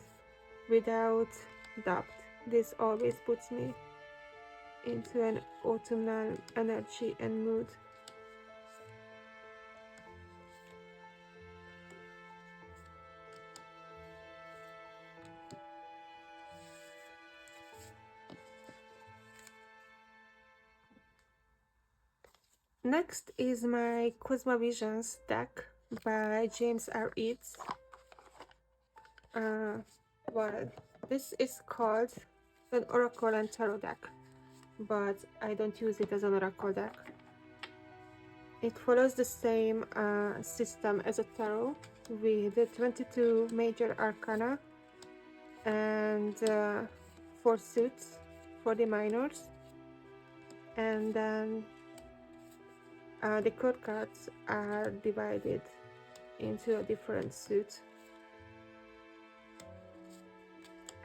without doubt, this always puts me into an autumnal energy and mood. Next is my Cosma Visions deck by James R. Eads. Well, this is called an Oracle and Tarot deck, but I don't use it as an Oracle deck. It follows the same system as a Tarot with the 22 major arcana and 4 suits for the minors, and then the code cards are divided into a different suit,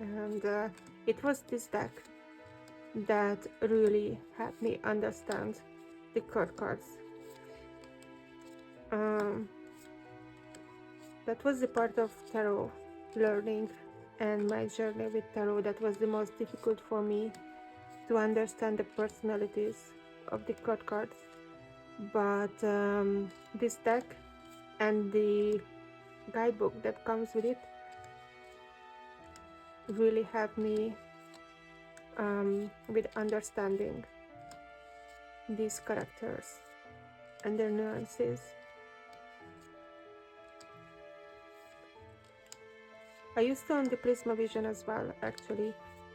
and it was this deck that really helped me understand the code cards. That was the part of tarot learning and my journey with tarot that was the most difficult for me, to understand the personalities of the card cards. But this deck and the guidebook that comes with it really helped me with understanding these characters and their nuances. I used to own the Cosma Visions as well, actually,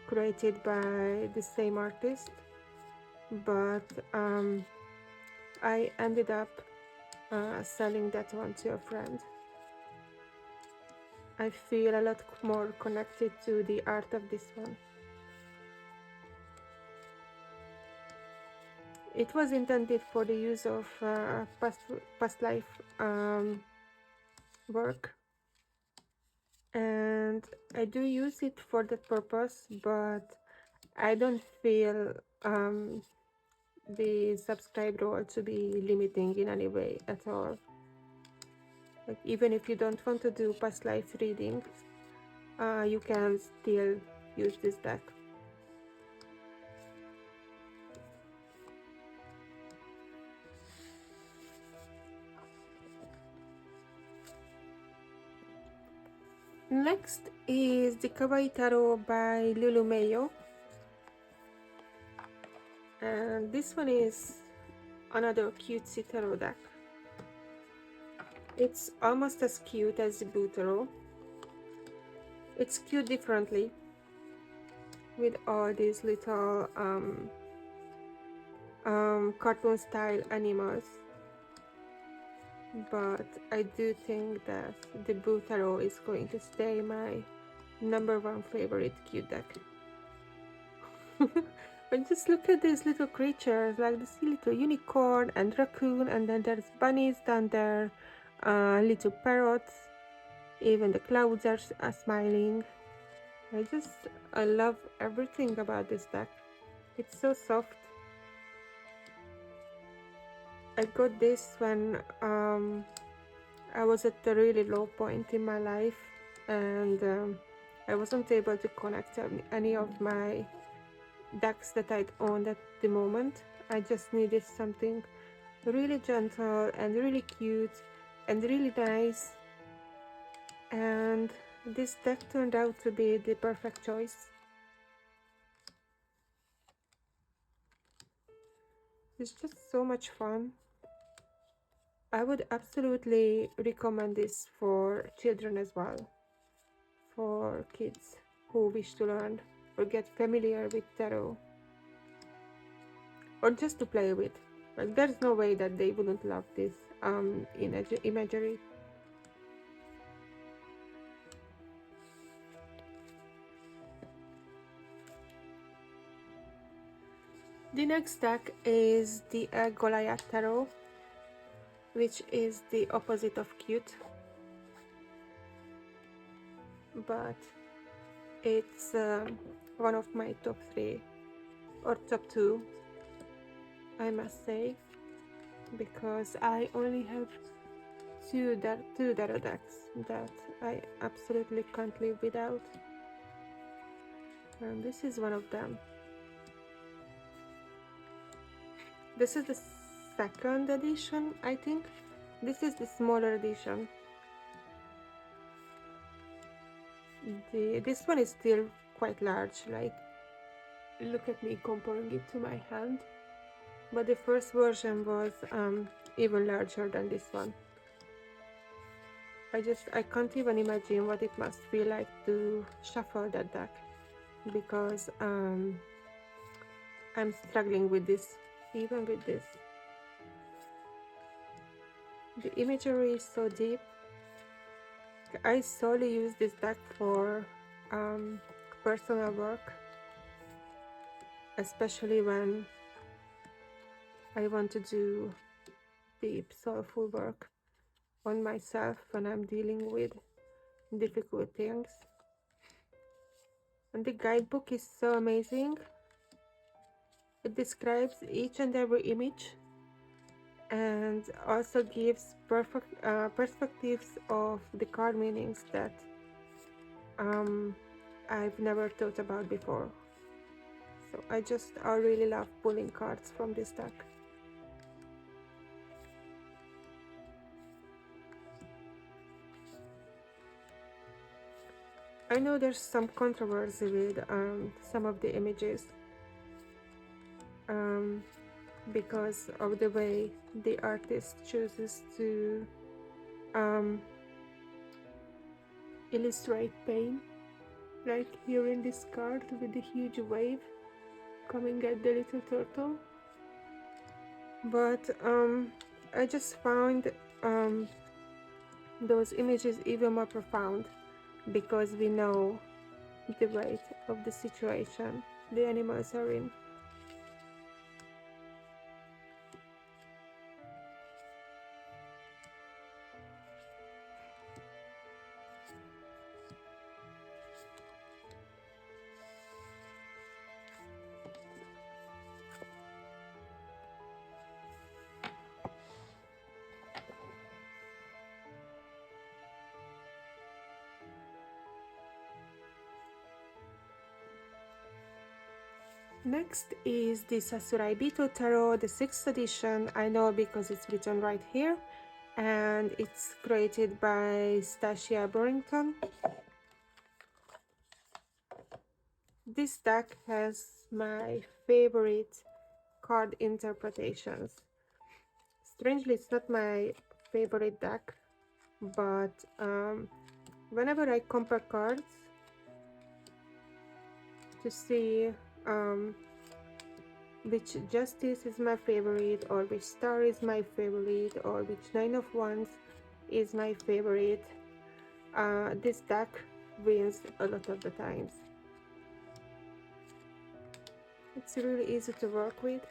created by the same artist, but I ended up selling that one to a friend. I feel a lot more connected to the art of this one. It was intended for the use of past life work, and I do use it for that purpose, but I don't feel the subscribe role to be limiting in any way at all. Like, even if you don't want to do past life readings, you can still use this deck. Next is the Kawaii Tarot by Lubanko, and this one is another cutesy tarot deck. It's almost as cute as the Blue Tarot. It's cute differently, with all these little cartoon style animals, but I do think that the Blue Tarot is going to stay my #1 favorite cute deck. But just look at these little creatures, like this little unicorn and raccoon, and then there's bunnies down there, little parrots, even the clouds are smiling. I love everything about this deck. It's so soft. I got this when I was at a really low point in my life, and I wasn't able to connect any of my decks that I'd owned at the moment. I just needed something really gentle and really cute and really nice, and this deck turned out to be the perfect choice. It's just so much fun. I would absolutely recommend this for children as well, for kids who wish to learn or get familiar with tarot, or just to play with. Like, there's no way that they wouldn't love this imagery. The next deck is the Goliath Tarot, which is the opposite of cute, but it's one of my top 3 or top 2, I must say, because I only have two tarot decks that I absolutely can't live without, and this is one of them. This is the 2nd edition, I think. This is the smaller edition. This one is still quite large, like, look at me comparing it to my hand. But the first version was even larger than this one. I can't even imagine what it must feel like to shuffle that deck, because I'm struggling with this, even with this. The imagery is so deep. I solely use this deck for personal work, especially when I want to do deep, soulful work on myself when I'm dealing with difficult things. And the guidebook is so amazing. It describes each and every image and also gives perfect perspectives of the card meanings that I've never thought about before. So I really love pulling cards from this deck. I know there's some controversy with some of the images because of the way the artist chooses to illustrate pain, like here in this card with the huge wave coming at the little turtle. But I just found those images even more profound because we know the weight of the situation the animals are in. Next is the Sasuraibito Tarot, the 6th edition. I know because it's written right here, and it's created by Stacia Burrington. This deck has my favorite card interpretations. Strangely, it's not my favorite deck, but whenever I compare cards to see which Justice is my favorite, or which Star is my favorite, or which Nine of Wands is my favorite, this deck wins a lot of the times. It's really easy to work with.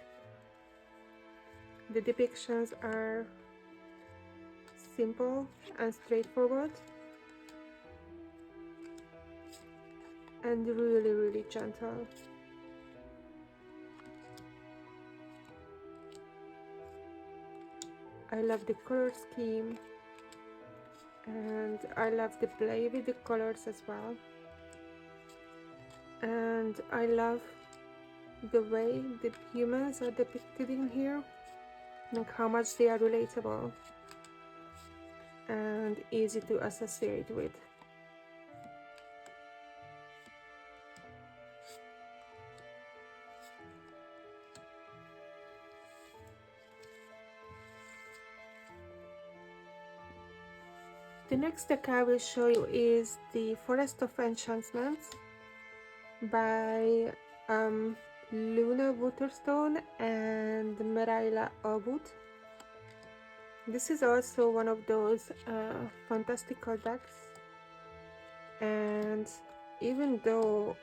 The depictions are simple and straightforward, and really gentle. I love the color scheme, and I love the play with the colors as well. And I love the way the humans are depicted in here, like how much they are relatable and easy to associate with. The next deck I will show you is the Forest of Enchantments by Luna Waterstone and Meraila Abud. This is also one of those fantastical decks, and even though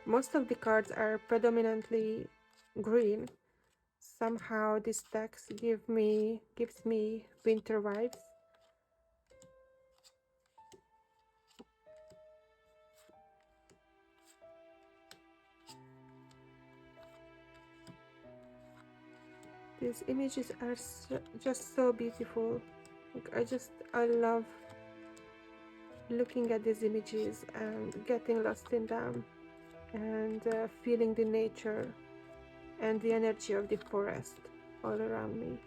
most of the cards are predominantly green, somehow this deck gives me winter vibes. These images are just so beautiful. Like, I love looking at these images and getting lost in them, and feeling the nature and the energy of the forest all around me.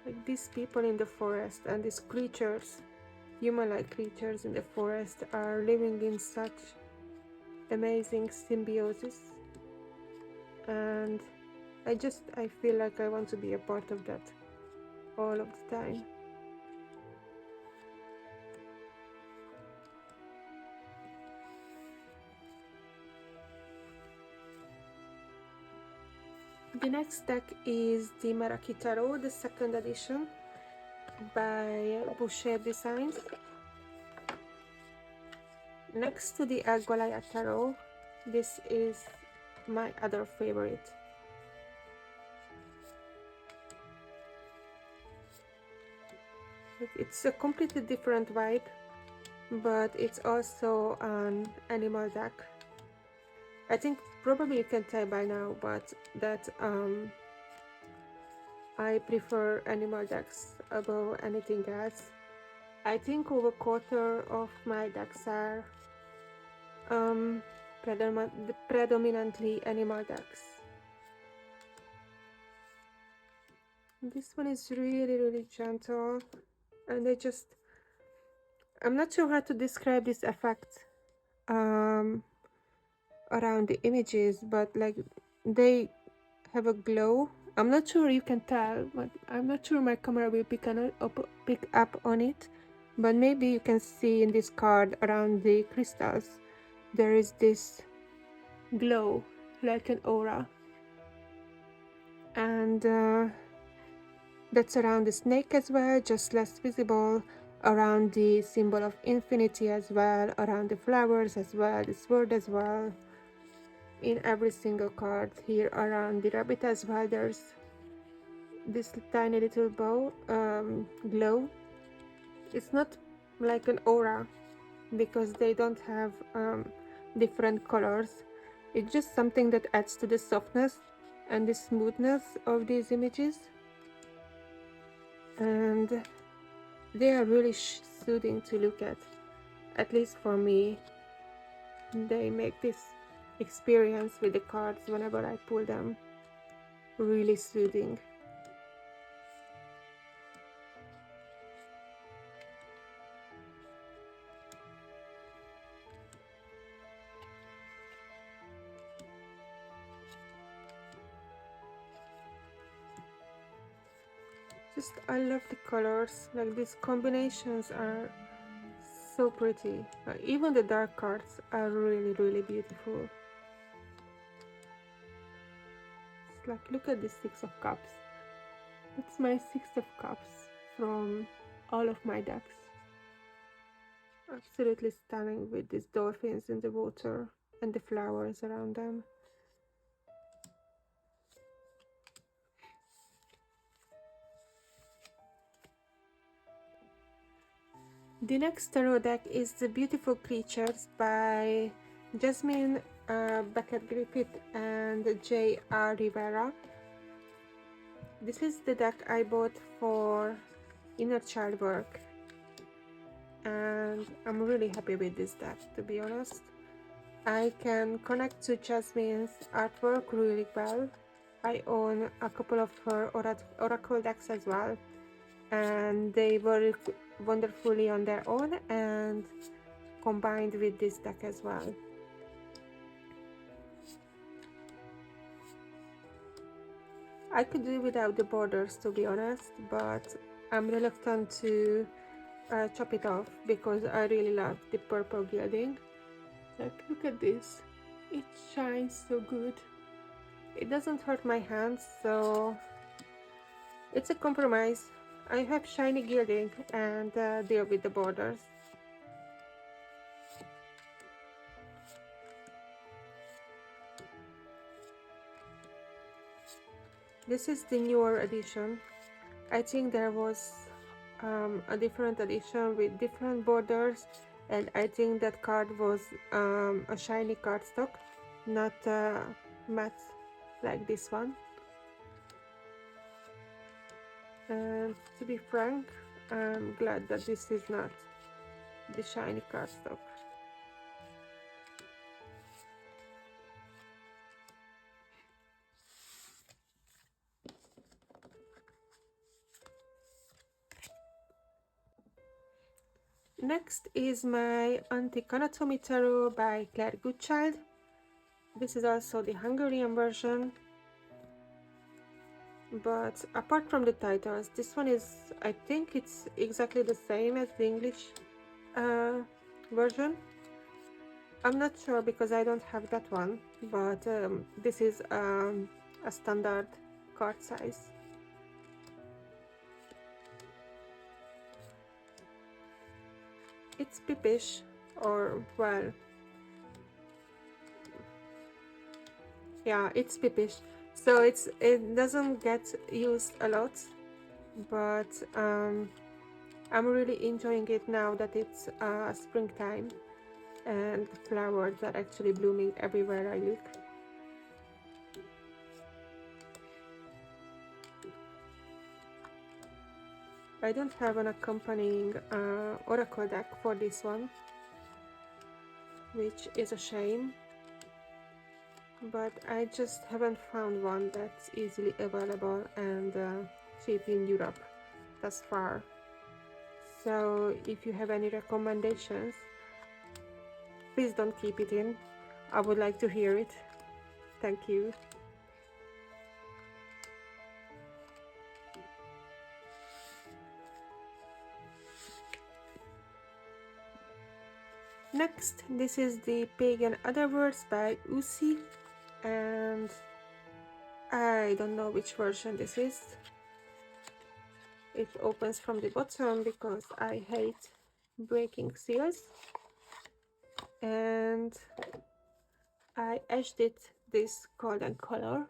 Like these people in the forest and these creatures, human-like creatures in the forest, are living in such amazing symbiosis, and I feel like I want to be a part of that all of the time. The next deck is the Meraki Tarot, the 2nd edition by Boucher Designs. Next to the Goliath Tarot, this is my other favorite It's a completely different vibe, but it's also an animal deck. I think probably you can tell by now, but that I prefer animal decks above anything else. I think over a quarter of my decks are predominantly animal decks. This one is really gentle, and I'm not sure how to describe this effect around the images, but like they have a glow. I'm not sure you can tell, but I'm not sure my camera will pick up on it, but maybe you can see in this card around the crystals there is this glow, like an aura, and that's around the snake as well, just less visible, around the symbol of infinity as well, around the flowers as well, the sword as well, in every single card. Here around the rabbit as well, there's this tiny little glow. It's not like an aura because they don't have different colors. It's just something that adds to the softness and the smoothness of these images, and they are really soothing to look at least for me. They make this experience with the cards whenever I pull them really soothing. I love the colors, like these combinations are so pretty. Even the dark cards are really beautiful. It's like, look at the Six of Cups. That's my Six of Cups from all of my decks. Absolutely stunning with these dolphins in the water and the flowers around them. The next tarot deck is the Beautiful Creatures by Jasmine Beckett-Griffith and J.R. Rivera. This is the deck I bought for inner child work, and I'm really happy with this deck, to be honest. I can connect to Jasmine's artwork really well. I own a couple of her oracle decks as well, and they work wonderfully on their own and combined with this deck as well. I could do without the borders, to be honest, but I'm reluctant to chop it off because I really love the purple gilding. Like, look at this, it shines so good. It doesn't hurt my hands, so it's a compromise. I have shiny gilding and deal with the borders. This is the newer edition. I think there was a different edition with different borders, and I think that card was a shiny cardstock, not matte like this one. And to be frank, I'm glad that this is not the shiny cardstock. Next is my Antique Anatomy Tarot by Claire Goodchild. This is also the Hungarian version, but apart from the titles, this one is, I think it's exactly the same as the English version. I'm not sure because I don't have that one, but this is a standard card size. It's pippish, or well, yeah, it's pippish. So it doesn't get used a lot, but I'm really enjoying it now that it's springtime and flowers are actually blooming everywhere I look. I don't have an accompanying oracle deck for this one, which is a shame, but I just haven't found one that's easily available and cheap in Europe thus far. So if you have any recommendations, please don't keep it in. I would like to hear it. Thank you. Next, this is the Pagan Otherworlds by Usi, and I don't know which version this is. It opens from the bottom because I hate breaking seals, and I edged it this golden color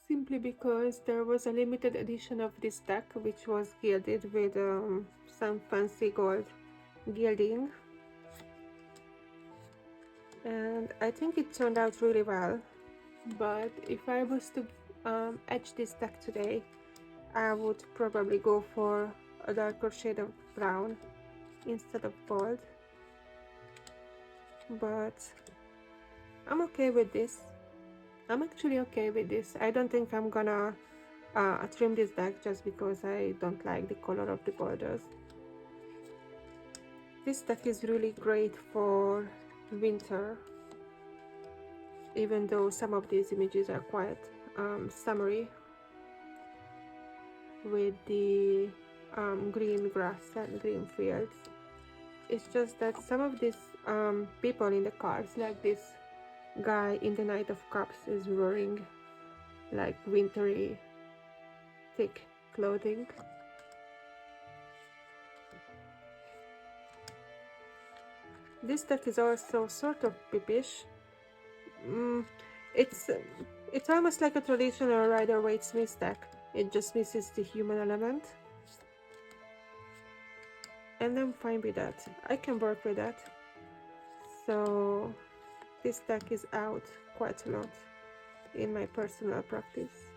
simply because there was a limited edition of this deck which was gilded with some fancy gold gilding, and I think it turned out really well. But if I was to edge this deck today, I would probably go for a darker shade of brown instead of gold, but I'm okay with this. I'm actually okay with this. I don't think I'm gonna trim this deck just because I don't like the color of the borders. This deck is really great for winter, even though some of these images are quite summery with the green grass and green fields. It's just that some of these people in the cards, like this guy in the Knight of Cups, is wearing like wintry thick clothing. This deck is also sort of pippish. It's almost like a traditional Rider-Waite-Smith deck. It just misses the human element, and I'm fine with that. I can work with that. So this deck is out quite a lot in my personal practice.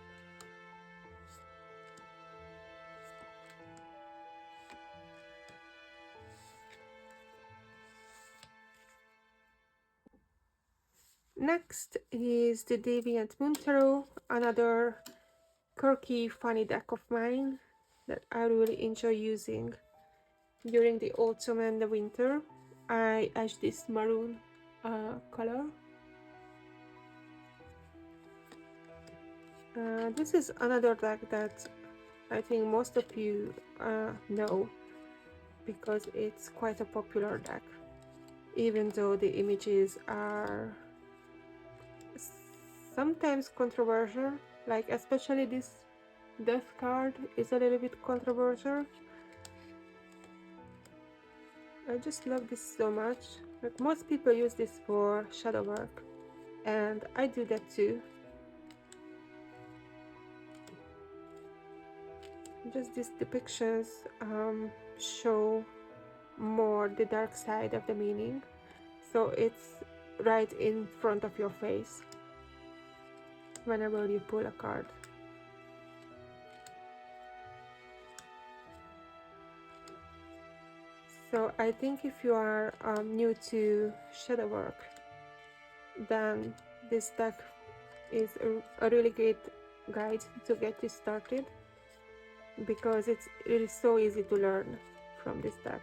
Next is the Deviant Tarot, another quirky, funny deck of mine that I really enjoy using during the autumn and the winter. I edged this maroon color. This is another deck that I think most of you know because it's quite a popular deck, even though the images are sometimes controversial, like especially this death card is a little bit controversial. I just love this so much. Like, most people use this for shadow work, and I do that too. Just these depictions show more the dark side of the meaning, so it's right in front of your face whenever you pull a card. So I think if you are new to shadow work, then this deck is a really great guide to get you started, because it is so easy to learn from this deck.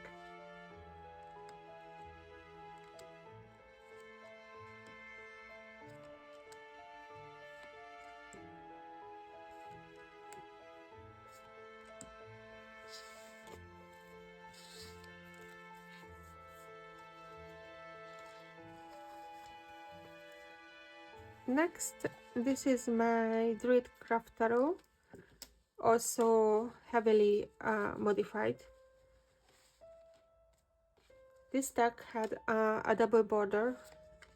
Next, this is my DruidCraft Tarot, also heavily modified. This deck had a double border,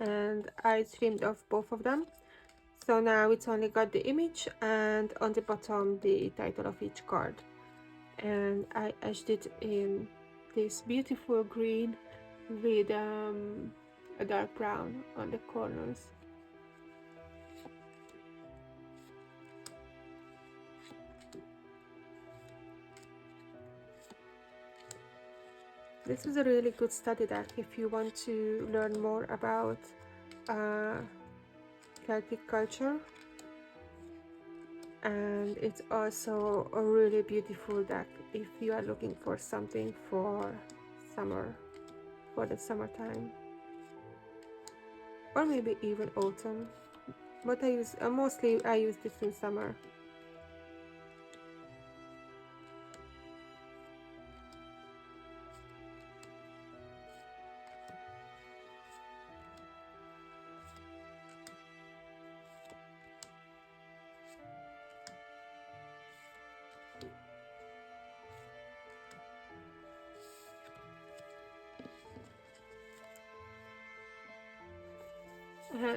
and I trimmed off both of them, so now it's only got the image and on the bottom the title of each card. and I etched it in this beautiful green with a dark brown on the corners. This is a really good study deck if you want to learn more about Celtic culture, and it's also a really beautiful deck if you are looking for something for summer, for the summertime, or maybe even autumn, but I use mostly I use this in summer.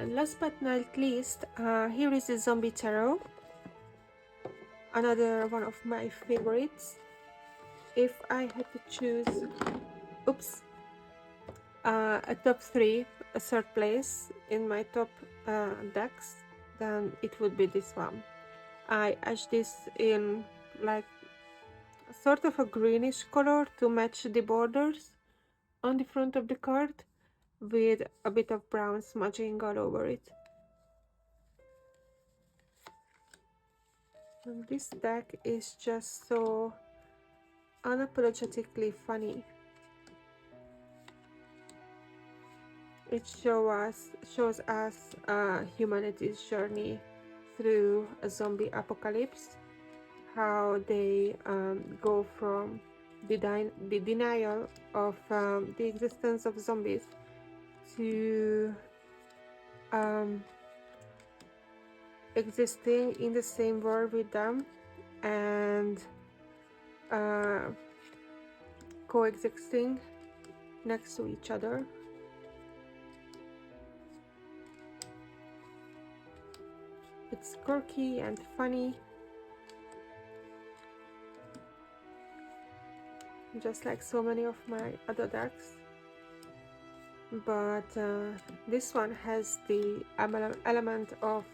Last but not least, here is the Zombie Tarot, another one of my favorites. If I had to choose, a top 3, a third place in my top decks, then it would be this one. I etched this in like sort of a greenish color to match the borders on the front of the card, with a bit of brown smudging all over it. And this deck is just so unapologetically funny. It shows us humanity's journey through a zombie apocalypse, how they go from the denial of the existence of zombies to existing in the same world with them and coexisting next to each other. It's quirky and funny, just like so many of my other decks, but this one has the element of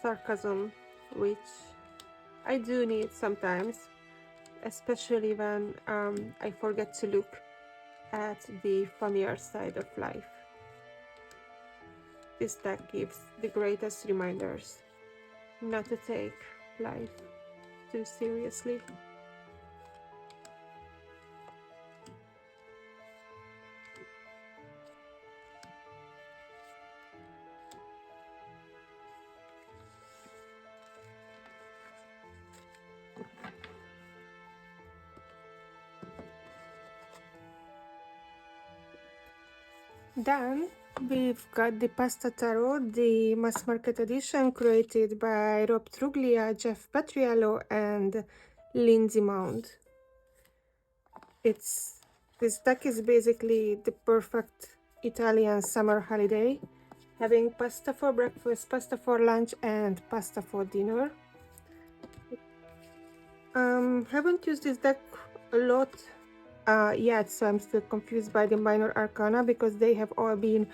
sarcasm, which I do need sometimes, especially when I forget to look at the funnier side of life. This deck gives the greatest reminders not to take life too seriously. Then we've got the Pasta Tarot, the mass market edition created by Rob Truglia, Jeff Petriello, and Lindsay Mount. This deck is basically the perfect Italian summer holiday, having pasta for breakfast, pasta for lunch, and pasta for dinner. Haven't used this deck a lot yet, so I'm still confused by the minor arcana because they have all been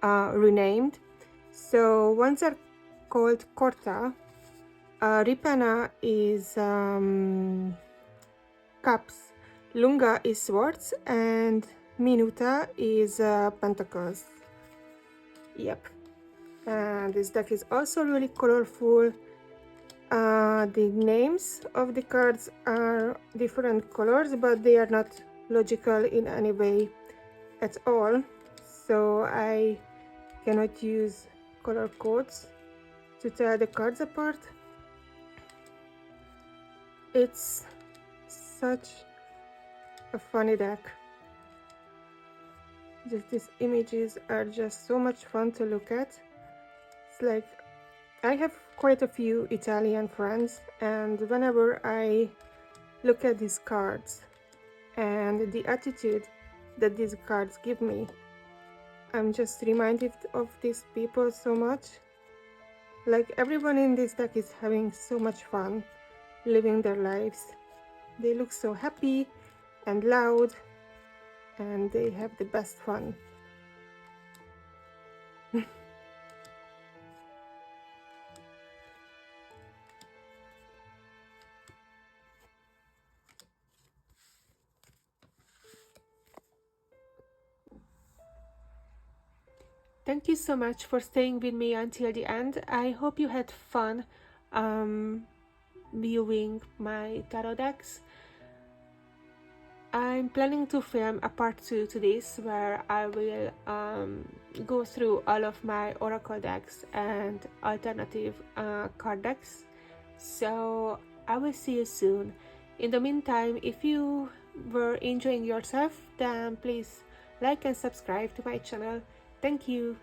renamed. So ones are called Corta, Ripana is cups, Lunga is swords, and Minuta is pentacles. Yep. And this deck is also really colorful. The names of the cards are different colors, but they are not logical in any way at all, so I cannot use color codes to tell the cards apart. It's such a funny deck. Just these images are just so much fun to look at. It's like I have quite a few Italian friends, and whenever I look at these cards and the attitude that these cards give me, I'm just reminded of these people so much. Like everyone in this deck is having so much fun living their lives, They look so happy and loud, and they have the best fun. Thank you so much for staying with me until the end. I hope you had fun viewing my tarot decks. I'm planning to film a part 2 to this, where I will go through all of my oracle decks and alternative card decks. So I will see you soon. In the meantime, if you were enjoying yourself, then please like and subscribe to my channel. Thank you.